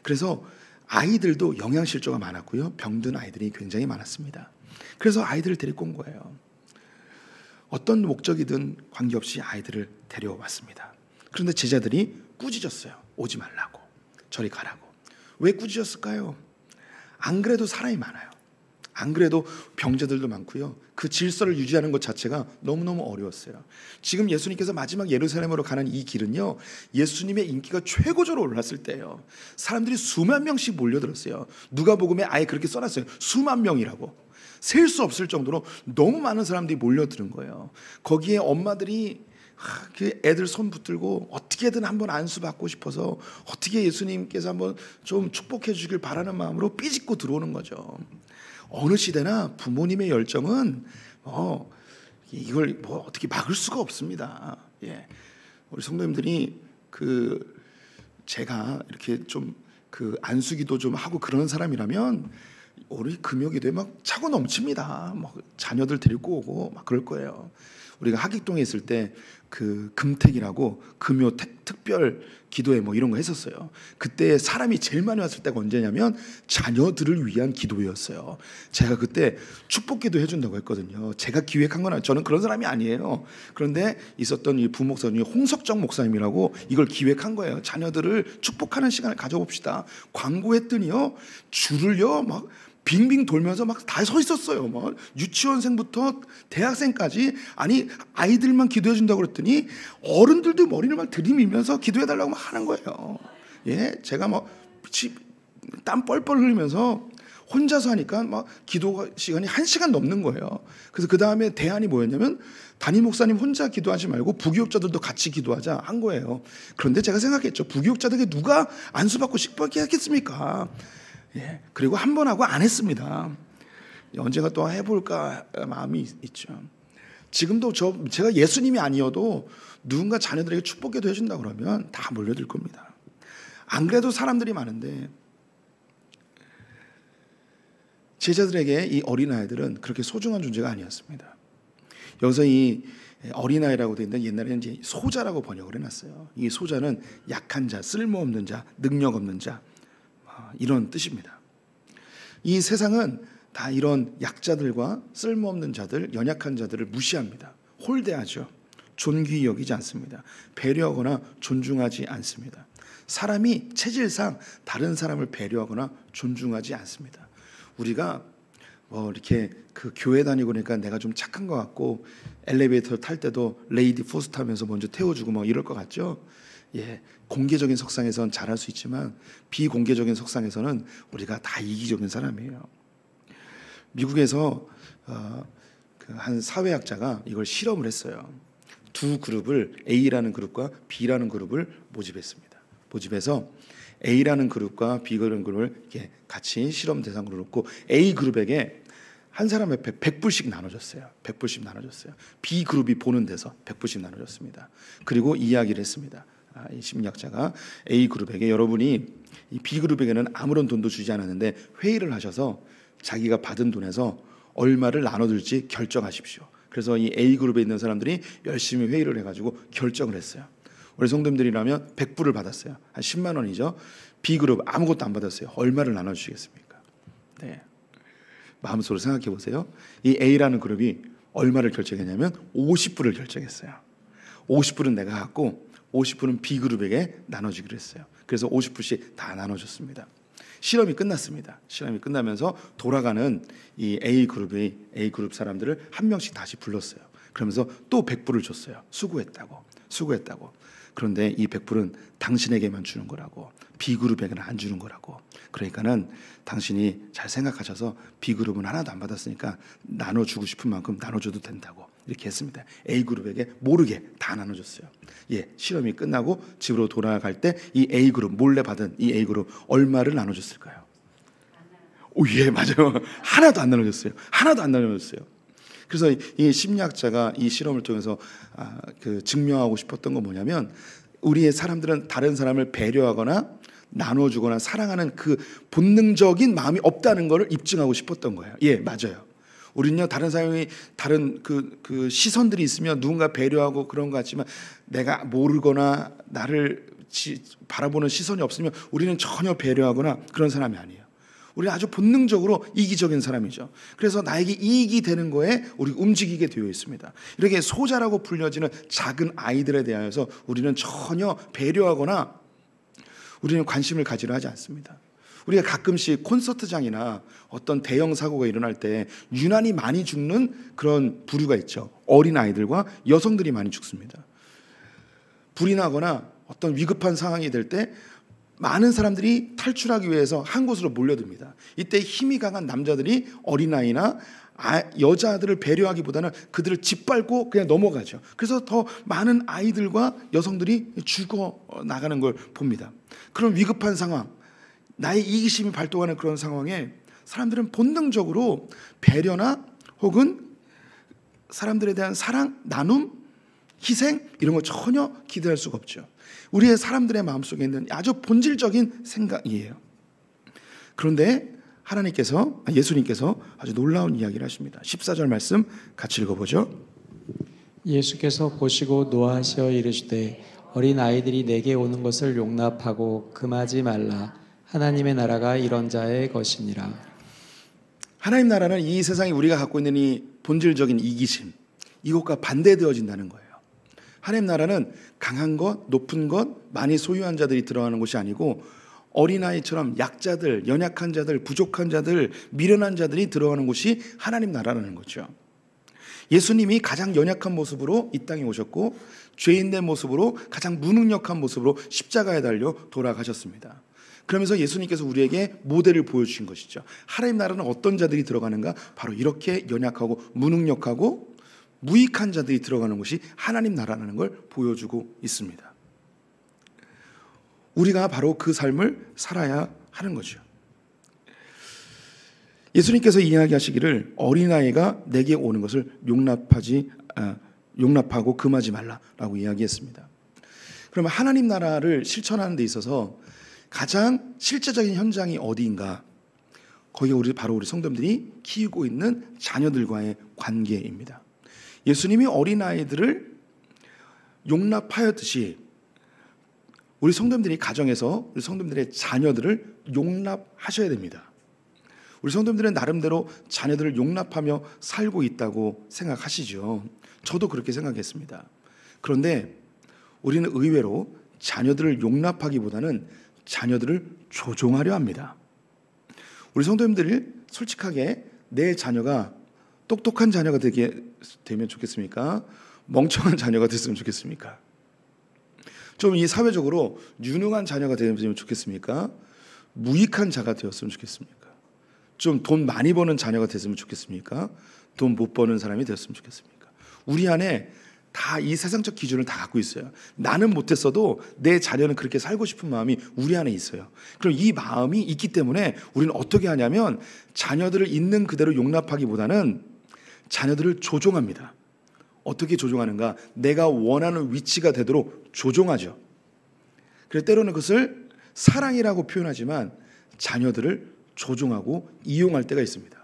그래서 아이들도 영양실조가 많았고요. 병든 아이들이 굉장히 많았습니다. 그래서 아이들을 데리고 온 거예요. 어떤 목적이든 관계없이 아이들을 데려왔습니다. 그런데 제자들이 꾸짖었어요. 오지 말라고, 저리 가라고. 왜 꾸짖었을까요? 안 그래도 사람이 많아요. 안 그래도 병자들도 많고요. 그 질서를 유지하는 것 자체가 너무너무 어려웠어요. 지금 예수님께서 마지막 예루살렘으로 가는 이 길은요, 예수님의 인기가 최고조로 올랐을 때예요. 사람들이 수만 명씩 몰려들었어요. 누가복음에 아예 그렇게 써놨어요. 수만 명이라고. 셀 수 없을 정도로 너무 많은 사람들이 몰려드는 거예요. 거기에 엄마들이 그 애들 손 붙들고 어떻게든 한번 안수 받고 싶어서 어떻게 예수님께서 한번 좀 축복해 주길 바라는 마음으로 삐짓고 들어오는 거죠. 어느 시대나 부모님의 열정은 이걸 어떻게 막을 수가 없습니다. 예. 우리 성도님들이 제가 이렇게 좀 안수기도 좀 하고 그러는 사람이라면 우리 금요기도에 막 차고 넘칩니다. 막 자녀들 데리고 오고 막 그럴 거예요. 우리가 하객동에 있을 때 금택이라고 금요 특별 기도회 이런 거 했었어요. 그때 사람이 제일 많이 왔을 때가 언제냐면 자녀들을 위한 기도회였어요. 제가 그때 축복 기도 해준다고 했거든요. 제가 기획한 건 아니에요. 저는 그런 사람이 아니에요. 그런데 있었던 이 부목사님이 홍석정 목사님이라고 이걸 기획한 거예요. 자녀들을 축복하는 시간을 가져봅시다. 광고했더니요, 줄을요 막 빙빙 돌면서 막 다 서 있었어요. 막 유치원생부터 대학생까지. 아니, 아이들만 기도해 준다고 그랬더니 어른들도 머리를 막 들이밀면서 기도해 달라고 막 하는 거예요. 예, 제가 막 땀 뻘뻘 흘리면서 혼자서 하니까 막 기도 시간이 1시간 넘는 거예요. 그래서 그 다음에 대안이 뭐였냐면 담임 목사님 혼자 기도하지 말고 부교육자들도 같이 기도하자 한 거예요. 그런데 제가 생각했죠. 부교육자들에게 누가 안수받고 식박이 하겠습니까? 예. 그리고 한 번 하고 안 했습니다. 언젠가 또 해볼까 마음이 있죠. 지금도 제가 예수님이 아니어도 누군가 자녀들에게 축복기도 해준다 그러면 다 몰려들 겁니다. 안 그래도 사람들이 많은데 제자들에게 이 어린아이들은 그렇게 소중한 존재가 아니었습니다. 여기서 이 어린아이라고 되어 있는데 옛날에는 이제 소자라고 번역을 해놨어요. 이 소자는 약한 자, 쓸모없는 자, 능력 없는 자, 이런 뜻입니다. 이 세상은 다 이런 약자들과 쓸모없는 자들, 연약한 자들을 무시합니다. 홀대하죠. 존귀히 여기지 않습니다. 배려하거나 존중하지 않습니다. 사람이 체질상 다른 사람을 배려하거나 존중하지 않습니다. 우리가 이렇게 그 교회 다니고 그러니까 내가 좀 착한 것 같고 엘리베이터 탈 때도 레이디 포스트 하면서 먼저 태워주고 뭐 이럴 것 같죠. 예, 공개적인 석상에서는 잘할 수 있지만 비공개적인 석상에서는 우리가 다 이기적인 사람이에요. 미국에서 한 사회학자가 이걸 실험을 했어요. 두 그룹을 A라는 그룹과 B라는 그룹을 모집했습니다. 모집해서 A라는 그룹과 B라는 그룹을 이렇게 같이 실험 대상으로 놓고 A 그룹에게 한 사람 옆에 100불씩 나눠줬어요. 100불씩 나눠줬어요. B 그룹이 보는 데서 100불씩 나눠줬습니다. 그리고 이야기를 했습니다. 이 심리학자가 A 그룹에게 여러분이 이 B 그룹에게는 아무런 돈도 주지 않았는데 회의를 하셔서 자기가 받은 돈에서 얼마를 나눠줄지 결정하십시오. 그래서 이 A 그룹에 있는 사람들이 열심히 회의를 해가지고 결정을 했어요. 우리 성도님들이라면 100불을 받았어요. 한 10만 원이죠. B 그룹 아무것도 안 받았어요. 얼마를 나눠주시겠습니까? 네. 마음속으로 생각해 보세요. 이 A라는 그룹이 얼마를 결정했냐면 50불을 결정했어요. 50불은 내가 갖고 50불은 B 그룹에게 나눠주기로 했어요. 그래서 50불씩 다 나눠줬습니다. 실험이 끝났습니다. 실험이 끝나면서 돌아가는 이 A 그룹 사람들을 한 명씩 다시 불렀어요. 그러면서 또 100불을 줬어요. 수고했다고. 그런데 이 100불은 당신에게만 주는 거라고, B그룹에게는 안 주는 거라고. 그러니까는 당신이 잘 생각하셔서 B그룹은 하나도 안 받았으니까 나눠주고 싶은 만큼 나눠줘도 된다고 이렇게 했습니다. A그룹에게 모르게 다 나눠줬어요. 예, 실험이 끝나고 집으로 돌아갈 때 이 A그룹, 몰래 받은 이 A그룹 얼마를 나눠줬을까요? 오, 예, 맞아요. 하나도 안 나눠줬어요. 그래서 이 심리학자가 이 실험을 통해서 증명하고 싶었던 건 뭐냐면 우리의 사람들은 다른 사람을 배려하거나 나눠주거나 사랑하는 그 본능적인 마음이 없다는 것을 입증하고 싶었던 거예요. 예, 맞아요. 우리는요 다른 사람이 다른 그 시선들이 있으면 누군가 배려하고 그런 것 같지만 내가 모르거나 나를 바라보는 시선이 없으면 우리는 전혀 배려하거나 그런 사람이 아니에요. 우리는 아주 본능적으로 이기적인 사람이죠. 그래서 나에게 이익이 되는 거에 우리 움직이게 되어 있습니다. 이렇게 소자라고 불려지는 작은 아이들에 대하여서 우리는 전혀 배려하거나 우리는 관심을 가지려 하지 않습니다. 우리가 가끔씩 콘서트장이나 어떤 대형 사고가 일어날 때 유난히 많이 죽는 그런 부류가 있죠. 어린 아이들과 여성들이 많이 죽습니다. 불이 나거나 어떤 위급한 상황이 될 때 많은 사람들이 탈출하기 위해서 한 곳으로 몰려듭니다. 이때 힘이 강한 남자들이 어린아이나 여자들을 배려하기보다는 그들을 짓밟고 그냥 넘어가죠. 그래서 더 많은 아이들과 여성들이 죽어 나가는 걸 봅니다. 그런 위급한 상황, 나의 이기심이 발동하는 그런 상황에 사람들은 본능적으로 배려나 혹은 사람들에 대한 사랑, 나눔, 희생 이런 걸 전혀 기대할 수가 없죠. 우리의 사람들의 마음속에 있는 아주 본질적인 생각이에요. 그런데 예수님께서 아주 놀라운 이야기를 하십니다. 14절 말씀 같이 읽어보죠. 예수께서 보시고 노하시어 이르시되 어린 아이들이 내게 오는 것을 용납하고 금하지 말라. 하나님의 나라가 이런 자의 것이니라. 하나님 나라는 이 세상에 우리가 갖고 있는 이 본질적인 이기심, 이것과 반대되어진다는 거예요. 하나님 나라는 강한 것, 높은 것, 많이 소유한 자들이 들어가는 곳이 아니고 어린아이처럼 약자들, 연약한 자들, 부족한 자들, 미련한 자들이 들어가는 곳이 하나님 나라라는 거죠. 예수님이 가장 연약한 모습으로 이 땅에 오셨고 죄인된 모습으로 가장 무능력한 모습으로 십자가에 달려 돌아가셨습니다. 그러면서 예수님께서 우리에게 모델을 보여주신 것이죠. 하나님 나라는 어떤 자들이 들어가는가? 바로 이렇게 연약하고 무능력하고 무익한 자들이 들어가는 것이 하나님 나라라는 걸 보여주고 있습니다. 우리가 바로 그 삶을 살아야 하는 거죠. 예수님께서 이야기하시기를 어린아이가 내게 오는 것을 용납하고 금하지 말라라고 이야기했습니다. 그러면 하나님 나라를 실천하는 데 있어서 가장 실제적인 현장이 어디인가? 거기가 바로 우리 성도님들이 키우고 있는 자녀들과의 관계입니다. 예수님이 어린아이들을 용납하였듯이 우리 성도님들이 가정에서 우리 성도님들의 자녀들을 용납하셔야 됩니다. 우리 성도님들은 나름대로 자녀들을 용납하며 살고 있다고 생각하시죠. 저도 그렇게 생각했습니다. 그런데 우리는 의외로 자녀들을 용납하기보다는 자녀들을 조종하려 합니다. 우리 성도님들이 솔직하게 내 자녀가 똑똑한 자녀가 되면 좋겠습니까? 멍청한 자녀가 됐으면 좋겠습니까? 좀 이 사회적으로 유능한 자녀가 되면 좋겠습니까? 무익한 자가 되었으면 좋겠습니까? 좀 돈 많이 버는 자녀가 됐으면 좋겠습니까? 돈 못 버는 사람이 되었으면 좋겠습니까? 우리 안에 다 이 세상적 기준을 다 갖고 있어요. 나는 못했어도 내 자녀는 그렇게 살고 싶은 마음이 우리 안에 있어요. 그럼 이 마음이 있기 때문에 우리는 어떻게 하냐면 자녀들을 있는 그대로 용납하기보다는 자녀들을 조종합니다. 어떻게 조종하는가? 내가 원하는 위치가 되도록 조종하죠. 그래서 때로는 그것을 사랑이라고 표현하지만 자녀들을 조종하고 이용할 때가 있습니다.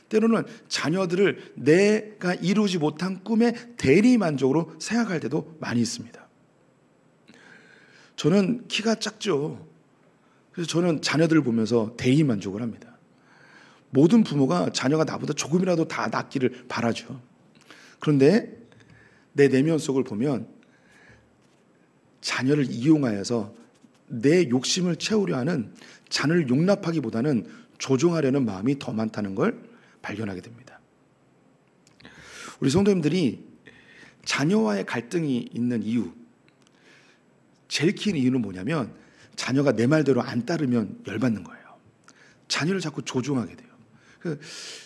때로는 자녀들을 내가 이루지 못한 꿈의 대리만족으로 생각할 때도 많이 있습니다. 저는 키가 작죠. 그래서 저는 자녀들을 보면서 대리만족을 합니다. 모든 부모가 자녀가 나보다 조금이라도 다 낫기를 바라죠. 그런데 내 내면 속을 보면 자녀를 이용하여서 내 욕심을 채우려 하는 자녀를 용납하기보다는 조종하려는 마음이 더 많다는 걸 발견하게 됩니다. 우리 성도님들이 자녀와의 갈등이 있는 이유, 제일 큰 이유는 뭐냐면 자녀가 내 말대로 안 따르면 열받는 거예요. 자녀를 자꾸 조종하게 돼요.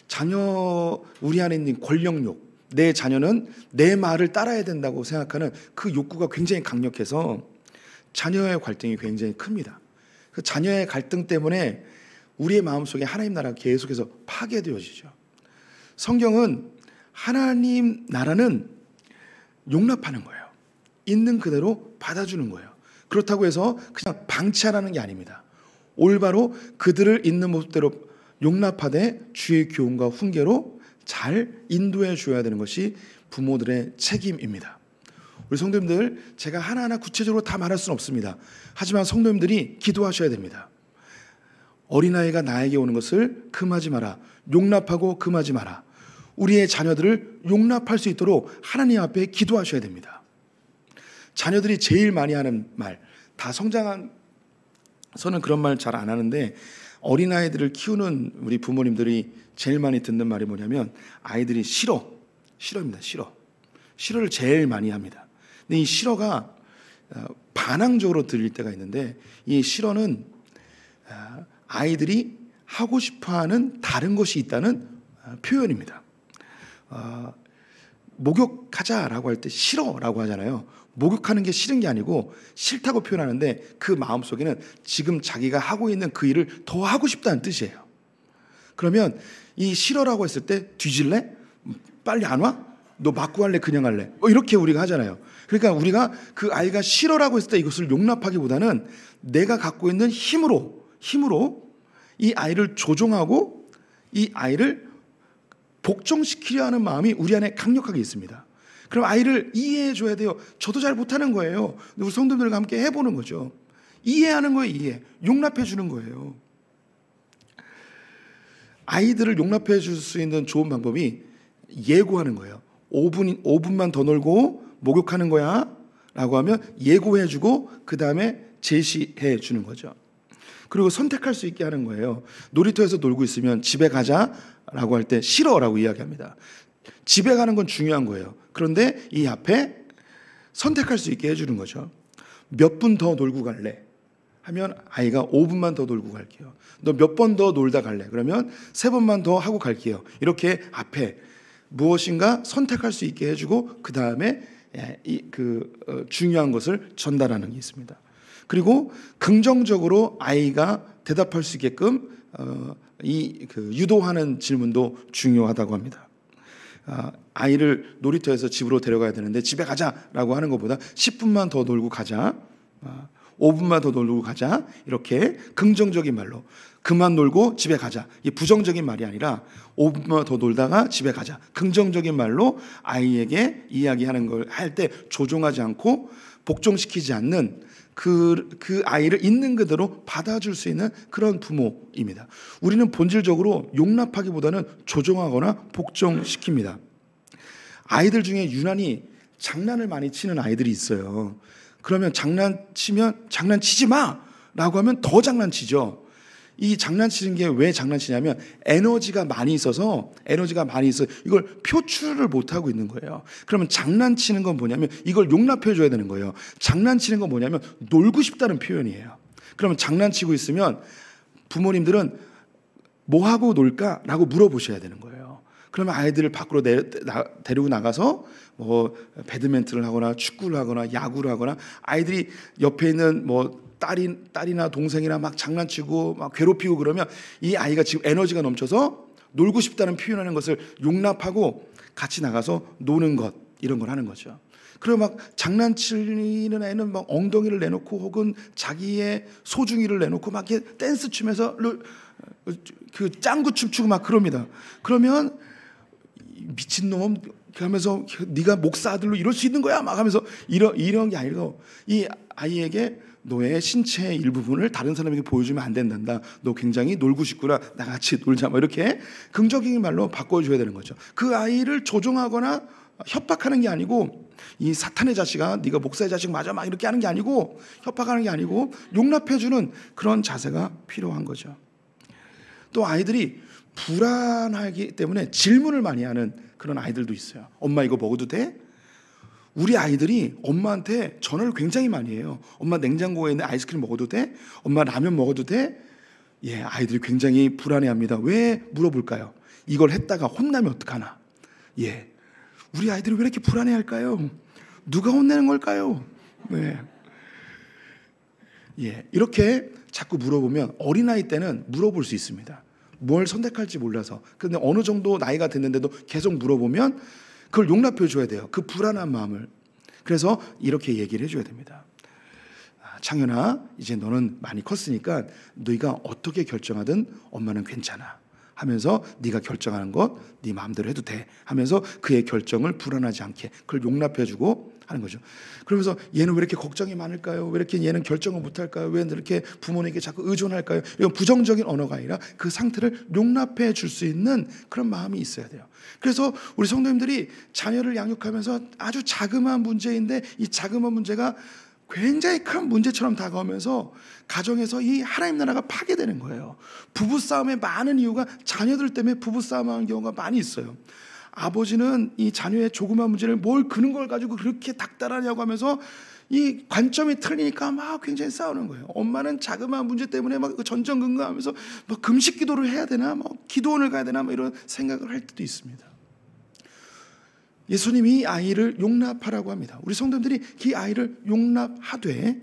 자녀, 우리 안에 있는 권력욕, 내 자녀는 내 말을 따라야 된다고 생각하는 그 욕구가 굉장히 강력해서 자녀의 갈등이 굉장히 큽니다. 그 자녀의 갈등 때문에 우리의 마음속에 하나님 나라가 계속해서 파괴되어지죠. 성경은 하나님 나라는 용납하는 거예요. 있는 그대로 받아주는 거예요. 그렇다고 해서 그냥 방치하라는 게 아닙니다. 올바로 그들을 있는 모습대로 용납하되 주의 교훈과 훈계로 잘 인도해 줘야 되는 것이 부모들의 책임입니다. 우리 성도님들, 제가 하나하나 구체적으로 다 말할 수는 없습니다. 하지만 성도님들이 기도하셔야 됩니다. 어린아이가 나에게 오는 것을 금하지 마라. 용납하고 금하지 마라. 우리의 자녀들을 용납할 수 있도록 하나님 앞에 기도하셔야 됩니다. 자녀들이 제일 많이 하는 말, 다 성장해서는 그런 말 잘 안 하는데 어린아이들을 키우는 우리 부모님들이 제일 많이 듣는 말이 뭐냐면 아이들이 싫어입니다. 싫어를 제일 많이 합니다. 근데 이 싫어가 반항적으로 들릴 때가 있는데 이 싫어는 아이들이 하고 싶어하는 다른 것이 있다는 표현입니다. 목욕하자라고 할 때 싫어라고 하잖아요. 목욕하는 게 싫은 게 아니고 싫다고 표현하는데 그 마음속에는 지금 자기가 하고 있는 그 일을 더 하고 싶다는 뜻이에요. 그러면 이 싫어라고 했을 때 뒤질래? 빨리 안 와? 너 맞고 할래? 그냥 할래? 이렇게 우리가 하잖아요. 그러니까 우리가 그 아이가 싫어라고 했을 때 이것을 용납하기보다는 내가 갖고 있는 힘으로 이 아이를 조종하고 이 아이를 복종시키려 하는 마음이 우리 안에 강력하게 있습니다. 그럼 아이를 이해해 줘야 돼요. 저도 잘 못하는 거예요. 우리 성도들과 함께 해보는 거죠. 이해하는 거예요. 이해. 용납해 주는 거예요. 아이들을 용납해 줄 수 있는 좋은 방법이 예고하는 거예요. 5분만 더 놀고 목욕하는 거야 라고 하면 예고해 주고 그 다음에 제시해 주는 거죠. 그리고 선택할 수 있게 하는 거예요. 놀이터에서 놀고 있으면 집에 가자라고 할 때 싫어라고 이야기합니다. 집에 가는 건 중요한 거예요. 그런데 이 앞에 선택할 수 있게 해주는 거죠. 몇 분 더 놀고 갈래? 하면 아이가 5분만 더 놀고 갈게요. 너 몇 번 더 놀다 갈래? 그러면 3번만 더 하고 갈게요. 이렇게 앞에 무엇인가 선택할 수 있게 해주고 그 다음에 중요한 것을 전달하는 게 있습니다. 그리고 긍정적으로 아이가 대답할 수 있게끔 유도하는 질문도 중요하다고 합니다. 아이를 놀이터에서 집으로 데려가야 되는데 집에 가자라고 하는 것보다 10분만 더 놀고 가자, 5분만 더 놀고 가자, 이렇게 긍정적인 말로 그만 놀고 집에 가자, 이 부정적인 말이 아니라 5분만 더 놀다가 집에 가자, 긍정적인 말로 아이에게 이야기하는 걸 할 때 조종하지 않고 복종시키지 않는 그 아이를 있는 그대로 받아줄 수 있는 그런 부모입니다. 우리는 본질적으로 용납하기보다는 조종하거나 복종시킵니다. 아이들 중에 유난히 장난을 많이 치는 아이들이 있어요. 그러면 장난치면 장난치지 마라고 하면 더 장난치죠. 이 장난치는 게 왜 장난치냐면 에너지가 많이 있어서 이걸 표출을 못하고 있는 거예요. 그러면 장난치는 건 뭐냐면 이걸 용납해 줘야 되는 거예요. 장난치는 건 뭐냐면 놀고 싶다는 표현이에요. 그러면 장난치고 있으면 부모님들은 뭐 하고 놀까라고 물어보셔야 되는 거예요. 그러면 아이들을 밖으로 데리고 나가서 뭐 배드민턴을 하거나 축구를 하거나 야구를 하거나, 아이들이 옆에 있는 뭐 딸이나 동생이나 막 장난치고 막 괴롭히고 그러면 이 아이가 지금 에너지가 넘쳐서 놀고 싶다는 표현하는 것을 용납하고 같이 나가서 노는 것, 이런 걸 하는 거죠. 그리고 막 장난치는 애는 막 엉덩이를 내놓고 혹은 자기의 소중이를 내놓고 막 이렇게 댄스 추면서 그 짱구 춤추고 막 그럽니다. 그러면 미친놈 하면서 네가 목사 아들로 이럴 수 있는 거야 막 하면서 이런 게 아니고, 이 아이에게 너의 신체의 일부분을 다른 사람에게 보여주면 안 된단다. 너 굉장히 놀고 싶구나. 나같이 놀자. 뭐 이렇게 긍정적인 말로 바꿔줘야 되는 거죠. 그 아이를 조종하거나 협박하는 게 아니고, 이 사탄의 자식아 네가 목사의 자식 맞아 막 이렇게 하는 게 아니고, 협박하는 게 아니고 용납해주는 그런 자세가 필요한 거죠. 또 아이들이 불안하기 때문에 질문을 많이 하는 그런 아이들도 있어요. 엄마 이거 먹어도 돼? 우리 아이들이 엄마한테 전화를 굉장히 많이 해요. 엄마 냉장고에 있는 아이스크림 먹어도 돼? 엄마 라면 먹어도 돼? 예, 아이들이 굉장히 불안해합니다. 왜 물어볼까요? 이걸 했다가 혼나면 어떡하나? 예, 우리 아이들이 왜 이렇게 불안해할까요? 누가 혼내는 걸까요? 네. 예, 이렇게 자꾸 물어보면 어린아이 때는 물어볼 수 있습니다. 뭘 선택할지 몰라서. 그런데 어느 정도 나이가 됐는데도 계속 물어보면 그걸 용납해 줘야 돼요. 그 불안한 마음을. 그래서 이렇게 얘기를 해줘야 됩니다. 창현아, 이제 너는 많이 컸으니까 너희가 어떻게 결정하든 엄마는 괜찮아 하면서 네가 결정하는 것 네 마음대로 해도 돼 하면서 그의 결정을 불안하지 않게 그걸 용납해 주고 하는 거죠. 그러면서 얘는 왜 이렇게 걱정이 많을까요? 왜 이렇게 얘는 결정을 못할까요? 왜 이렇게 부모님에게 자꾸 의존할까요? 이건 부정적인 언어가 아니라 그 상태를 용납해 줄 수 있는 그런 마음이 있어야 돼요. 그래서 우리 성도님들이 자녀를 양육하면서 아주 자그마한 문제인데 이 자그마한 문제가 굉장히 큰 문제처럼 다가오면서 가정에서 이 하나님 나라가 파괴되는 거예요. 부부싸움의 많은 이유가 자녀들 때문에 부부싸움하는 경우가 많이 있어요. 아버지는 이 자녀의 조그만 문제를 뭘 그런 걸 가지고 그렇게 닥달하냐고 하면서 이 관점이 틀리니까 막 굉장히 싸우는 거예요. 엄마는 자그마한 문제 때문에 막 전전긍긍하면서 막 금식 기도를 해야 되나, 뭐 기도원을 가야 되나, 뭐 이런 생각을 할 때도 있습니다. 예수님이 이 아이를 용납하라고 합니다. 우리 성도들이 이 아이를 용납하되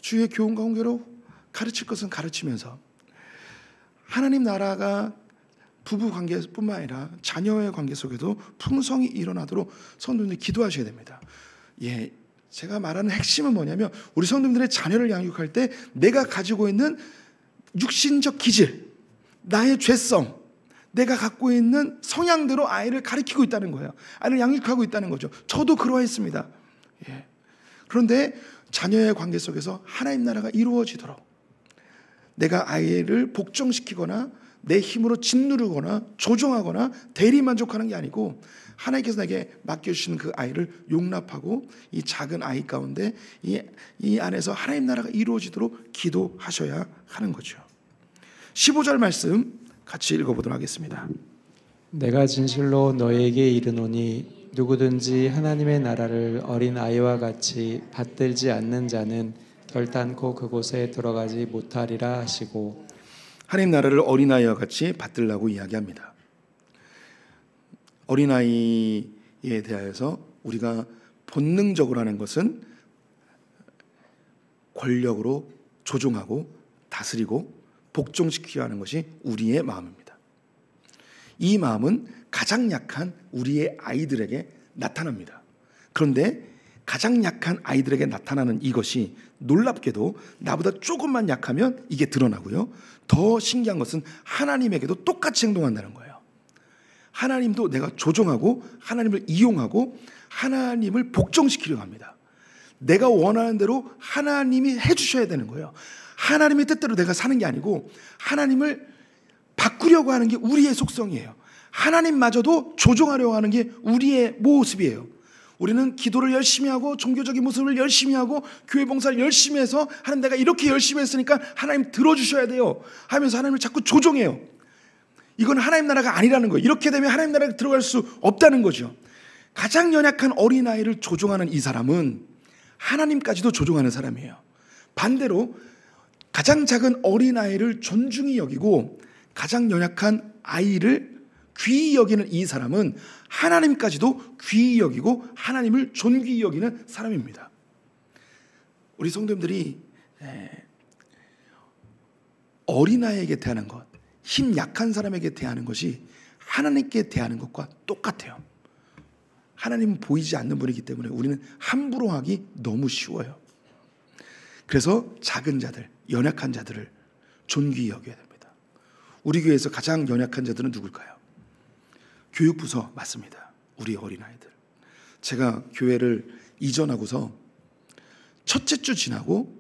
주의 교훈과 훈계로 가르칠 것은 가르치면서 하나님 나라가 부부 관계뿐만 아니라 자녀의 관계 속에도 풍성이 일어나도록 성도님들이 기도하셔야 됩니다. 예, 제가 말하는 핵심은 뭐냐면 우리 성도님들의 자녀를 양육할 때 내가 가지고 있는 육신적 기질, 나의 죄성, 내가 갖고 있는 성향대로 아이를 가르치고 있다는 거예요. 아이를 양육하고 있다는 거죠. 저도 그러했습니다. 예. 그런데 자녀의 관계 속에서 하나님 나라가 이루어지도록 내가 아이를 복종시키거나 내 힘으로 짓누르거나 조종하거나 대리만족하는 게 아니고 하나님께서 내게 맡겨주시는 그 아이를 용납하고 이 작은 아이 가운데 이 안에서 하나님 나라가 이루어지도록 기도하셔야 하는 거죠. 15절 말씀 같이 읽어보도록 하겠습니다. 내가 진실로 너에게 이르노니 누구든지 하나님의 나라를 어린 아이와 같이 받들지 않는 자는 결단코 그곳에 들어가지 못하리라 하시고 하나님 나라를 어린아이와 같이 받들라고 이야기합니다. 어린아이에 대하여서 우리가 본능적으로 하는 것은 권력으로 조종하고 다스리고 복종시키려 하는 것이 우리의 마음입니다. 이 마음은 가장 약한 우리의 아이들에게 나타납니다. 그런데 가장 약한 아이들에게 나타나는 이것이 놀랍게도 나보다 조금만 약하면 이게 드러나고요. 더 신기한 것은 하나님에게도 똑같이 행동한다는 거예요. 하나님도 내가 조종하고 하나님을 이용하고 하나님을 복종시키려고 합니다. 내가 원하는 대로 하나님이 해주셔야 되는 거예요. 하나님의 뜻대로 내가 사는 게 아니고 하나님을 바꾸려고 하는 게 우리의 속성이에요. 하나님마저도 조종하려고 하는 게 우리의 모습이에요. 우리는 기도를 열심히 하고 종교적인 모습을 열심히 하고 교회 봉사를 열심히 해서 하나님 내가 이렇게 열심히 했으니까 하나님 들어주셔야 돼요 하면서 하나님을 자꾸 조종해요. 이건 하나님 나라가 아니라는 거예요. 이렇게 되면 하나님 나라에 들어갈 수 없다는 거죠. 가장 연약한 어린아이를 조종하는 이 사람은 하나님까지도 조종하는 사람이에요. 반대로 가장 작은 어린아이를 존중히 여기고 가장 연약한 아이를 귀히 여기는 이 사람은 하나님까지도 귀히 여기고 하나님을 존귀히 여기는 사람입니다. 우리 성도님들이 어린아이에게 대하는 것, 힘 약한 사람에게 대하는 것이 하나님께 대하는 것과 똑같아요. 하나님은 보이지 않는 분이기 때문에 우리는 함부로 하기 너무 쉬워요. 그래서 작은 자들, 연약한 자들을 존귀히 여겨야 됩니다. 우리 교회에서 가장 연약한 자들은 누굴까요? 교육부서 맞습니다. 우리 어린아이들. 제가 교회를 이전하고서 첫째 주 지나고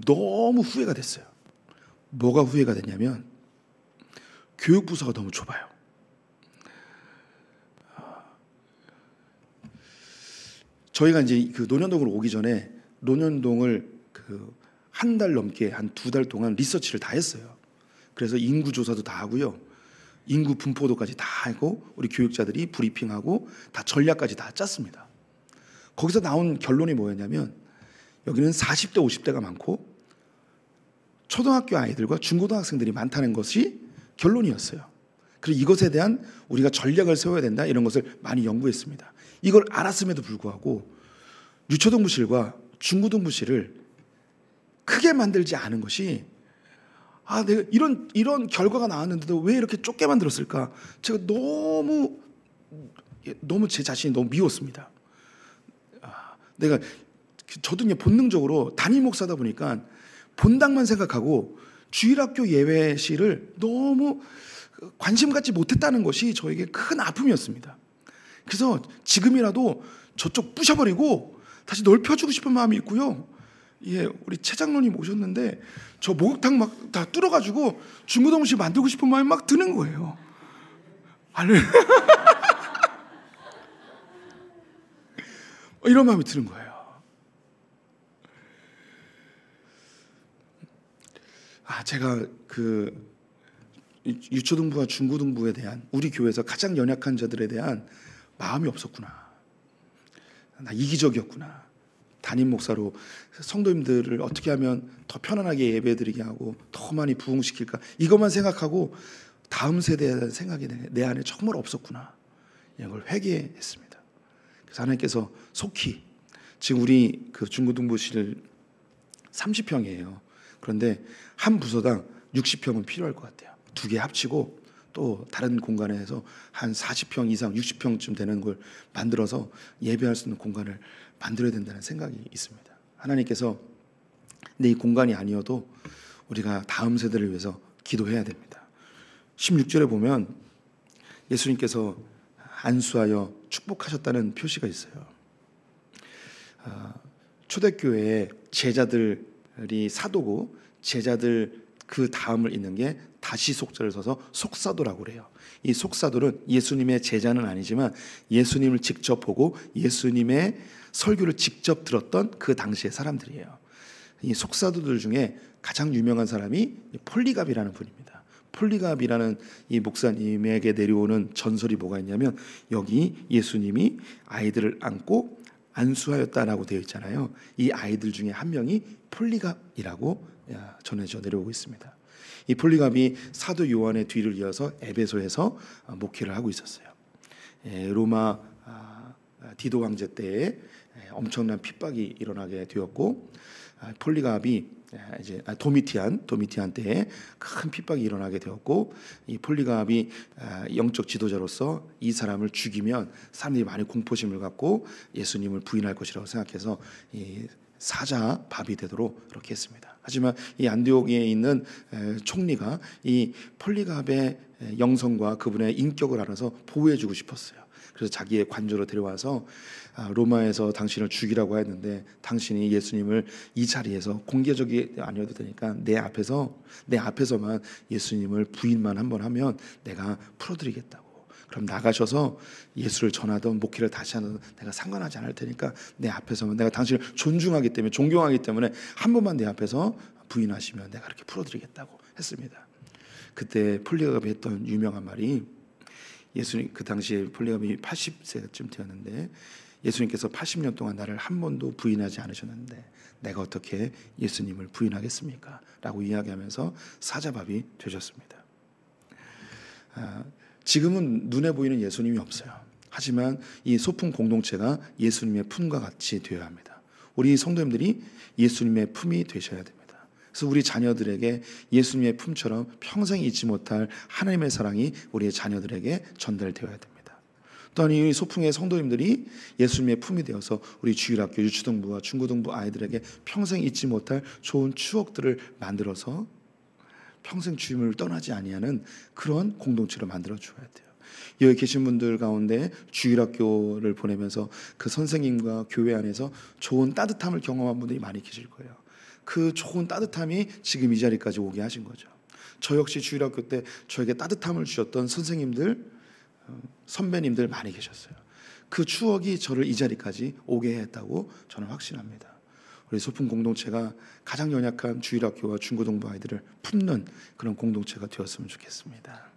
너무 후회가 됐어요. 뭐가 후회가 됐냐면 교육부서가 너무 좁아요. 저희가 이제 그 논현동으로 오기 전에 논현동을 한 달 넘게 한 2달 동안 리서치를 다 했어요. 그래서 인구 조사도 다 하고요. 인구 분포도까지 다 하고 우리 교육자들이 브리핑하고 다 전략까지 다 짰습니다. 거기서 나온 결론이 뭐였냐면 여기는 40대 50대가 많고 초등학교 아이들과 중고등학생들이 많다는 것이 결론이었어요. 그리고 이것에 대한 우리가 전략을 세워야 된다 이런 것을 많이 연구했습니다. 이걸 알았음에도 불구하고 유초등부실과 중고등부실을 크게 만들지 않은 것이 내가 이런 결과가 나왔는데도 왜 이렇게 좁게 만들었을까? 제가 너무 제 자신이 너무 미웠습니다. 저도 그냥 본능적으로 담임 목사다 보니까 본당만 생각하고 주일학교 예외실을 너무 관심 갖지 못했다는 것이 저에게 큰 아픔이었습니다. 그래서 지금이라도 저쪽 부셔버리고 다시 넓혀주고 싶은 마음이 있고요. 우리 최 장로님 오셨는데 저 목욕탕 막 다 뚫어가지고 중고등부실 만들고 싶은 마음이 막 드는 거예요. 이런 마음이 드는 거예요. 제가 유초등부와 중고등부에 대한 우리 교회에서 가장 연약한 자들에 대한 마음이 없었구나. 나 이기적이었구나. 담임 목사로 성도님들을 어떻게 하면 더 편안하게 예배드리게 하고 더 많이 부흥시킬까 이것만 생각하고 다음 세대에 대한 생각이 내 안에 정말 없었구나. 이걸 회개했습니다. 그래서 하나님께서 속히 지금 우리 중고등부실 30평이에요. 그런데 한 부서당 60평은 필요할 것 같아요. 2개 합치고 또 다른 공간에서 한 40평 이상 60평쯤 되는 걸 만들어서 예배할 수 있는 공간을 만들어야 된다는 생각이 있습니다. 하나님께서 이 공간이 아니어도 우리가 다음 세대를 위해서 기도해야 됩니다. 16절에 보면 예수님께서 안수하여 축복하셨다는 표시가 있어요. 초대교회에 제자들이 사도고 제자들 그 다음을 잇는 게 다시 속자를 써서 속사도라고 그래요. 이 속사도는 예수님의 제자는 아니지만 예수님을 직접 보고 예수님의 설교를 직접 들었던 그 당시의 사람들이에요. 이 속사도들 중에 가장 유명한 사람이 폴리갑이라는 분입니다. 폴리갑이라는 이 목사님에게 내려오는 전설이 뭐가 있냐면 여기 예수님이 아이들을 안고 안수하였다라고 되어 있잖아요. 이 아이들 중에 한 명이 폴리갑이라고 전해져 내려오고 있습니다. 이 폴리갑이 사도 요한의 뒤를 이어서 에베소에서 목회를 하고 있었어요. 로마 디도 황제 때에 엄청난 핍박이 일어나게 되었고, 폴리갑이 이제 도미티안 때에 큰 핍박이 일어나게 되었고, 이 폴리갑이 영적 지도자로서 이 사람을 죽이면 사람들이 많이 공포심을 갖고 예수님을 부인할 것이라고 생각해서 이 사자 밥이 되도록 그렇게 했습니다. 하지만 이 안디옥에 있는 총리가 이 폴리갑의 영성과 그분의 인격을 알아서 보호해주고 싶었어요. 그래서 자기의 관저로 데려와서 로마에서 당신을 죽이라고 했는데, 당신이 예수님을 이 자리에서 공개적이 아니어도 되니까 내 앞에서만 예수님을 부인만 한번 하면 내가 풀어드리겠다고. 그럼 나가셔서 예수를 전하던 목회를 다시 하는 내가 상관하지 않을 테니까 내 앞에서만, 내가 당신을 존중하기 때문에, 존경하기 때문에 한 번만 내 앞에서 부인하시면 내가 그렇게 풀어드리겠다고 했습니다. 그때 폴리갑이 했던 유명한 말이, 예수님, 그 당시에 폴리갑이 80세쯤 되었는데, 예수님께서 80년 동안 나를 한 번도 부인하지 않으셨는데 내가 어떻게 예수님을 부인하겠습니까? 라고 이야기하면서 사자밥이 되셨습니다. 지금은 눈에 보이는 예수님이 없어요. 하지만 이 소품 공동체가 예수님의 품과 같이 되어야 합니다. 우리 성도님들이 예수님의 품이 되셔야 됩니다. 그래서 우리 자녀들에게 예수님의 품처럼 평생 잊지 못할 하나님의 사랑이 우리의 자녀들에게 전달되어야 됩니다. 또한 이 소풍의 성도님들이 예수님의 품이 되어서 우리 주일학교, 유치동부와 중고등부 아이들에게 평생 잊지 못할 좋은 추억들을 만들어서 평생 주님을 떠나지 아니하는 그런 공동체를 만들어 줘야 돼요. 여기 계신 분들 가운데 주일학교를 보내면서 그 선생님과 교회 안에서 좋은 따뜻함을 경험한 분들이 많이 계실 거예요. 그 좋은 따뜻함이 지금 이 자리까지 오게 하신 거죠. 저 역시 주일학교 때 저에게 따뜻함을 주셨던 선생님들, 선배님들 많이 계셨어요. 그 추억이 저를 이 자리까지 오게 했다고 저는 확신합니다. 우리 소품 공동체가 가장 연약한 주일학교와 중고등부 아이들을 품는 그런 공동체가 되었으면 좋겠습니다.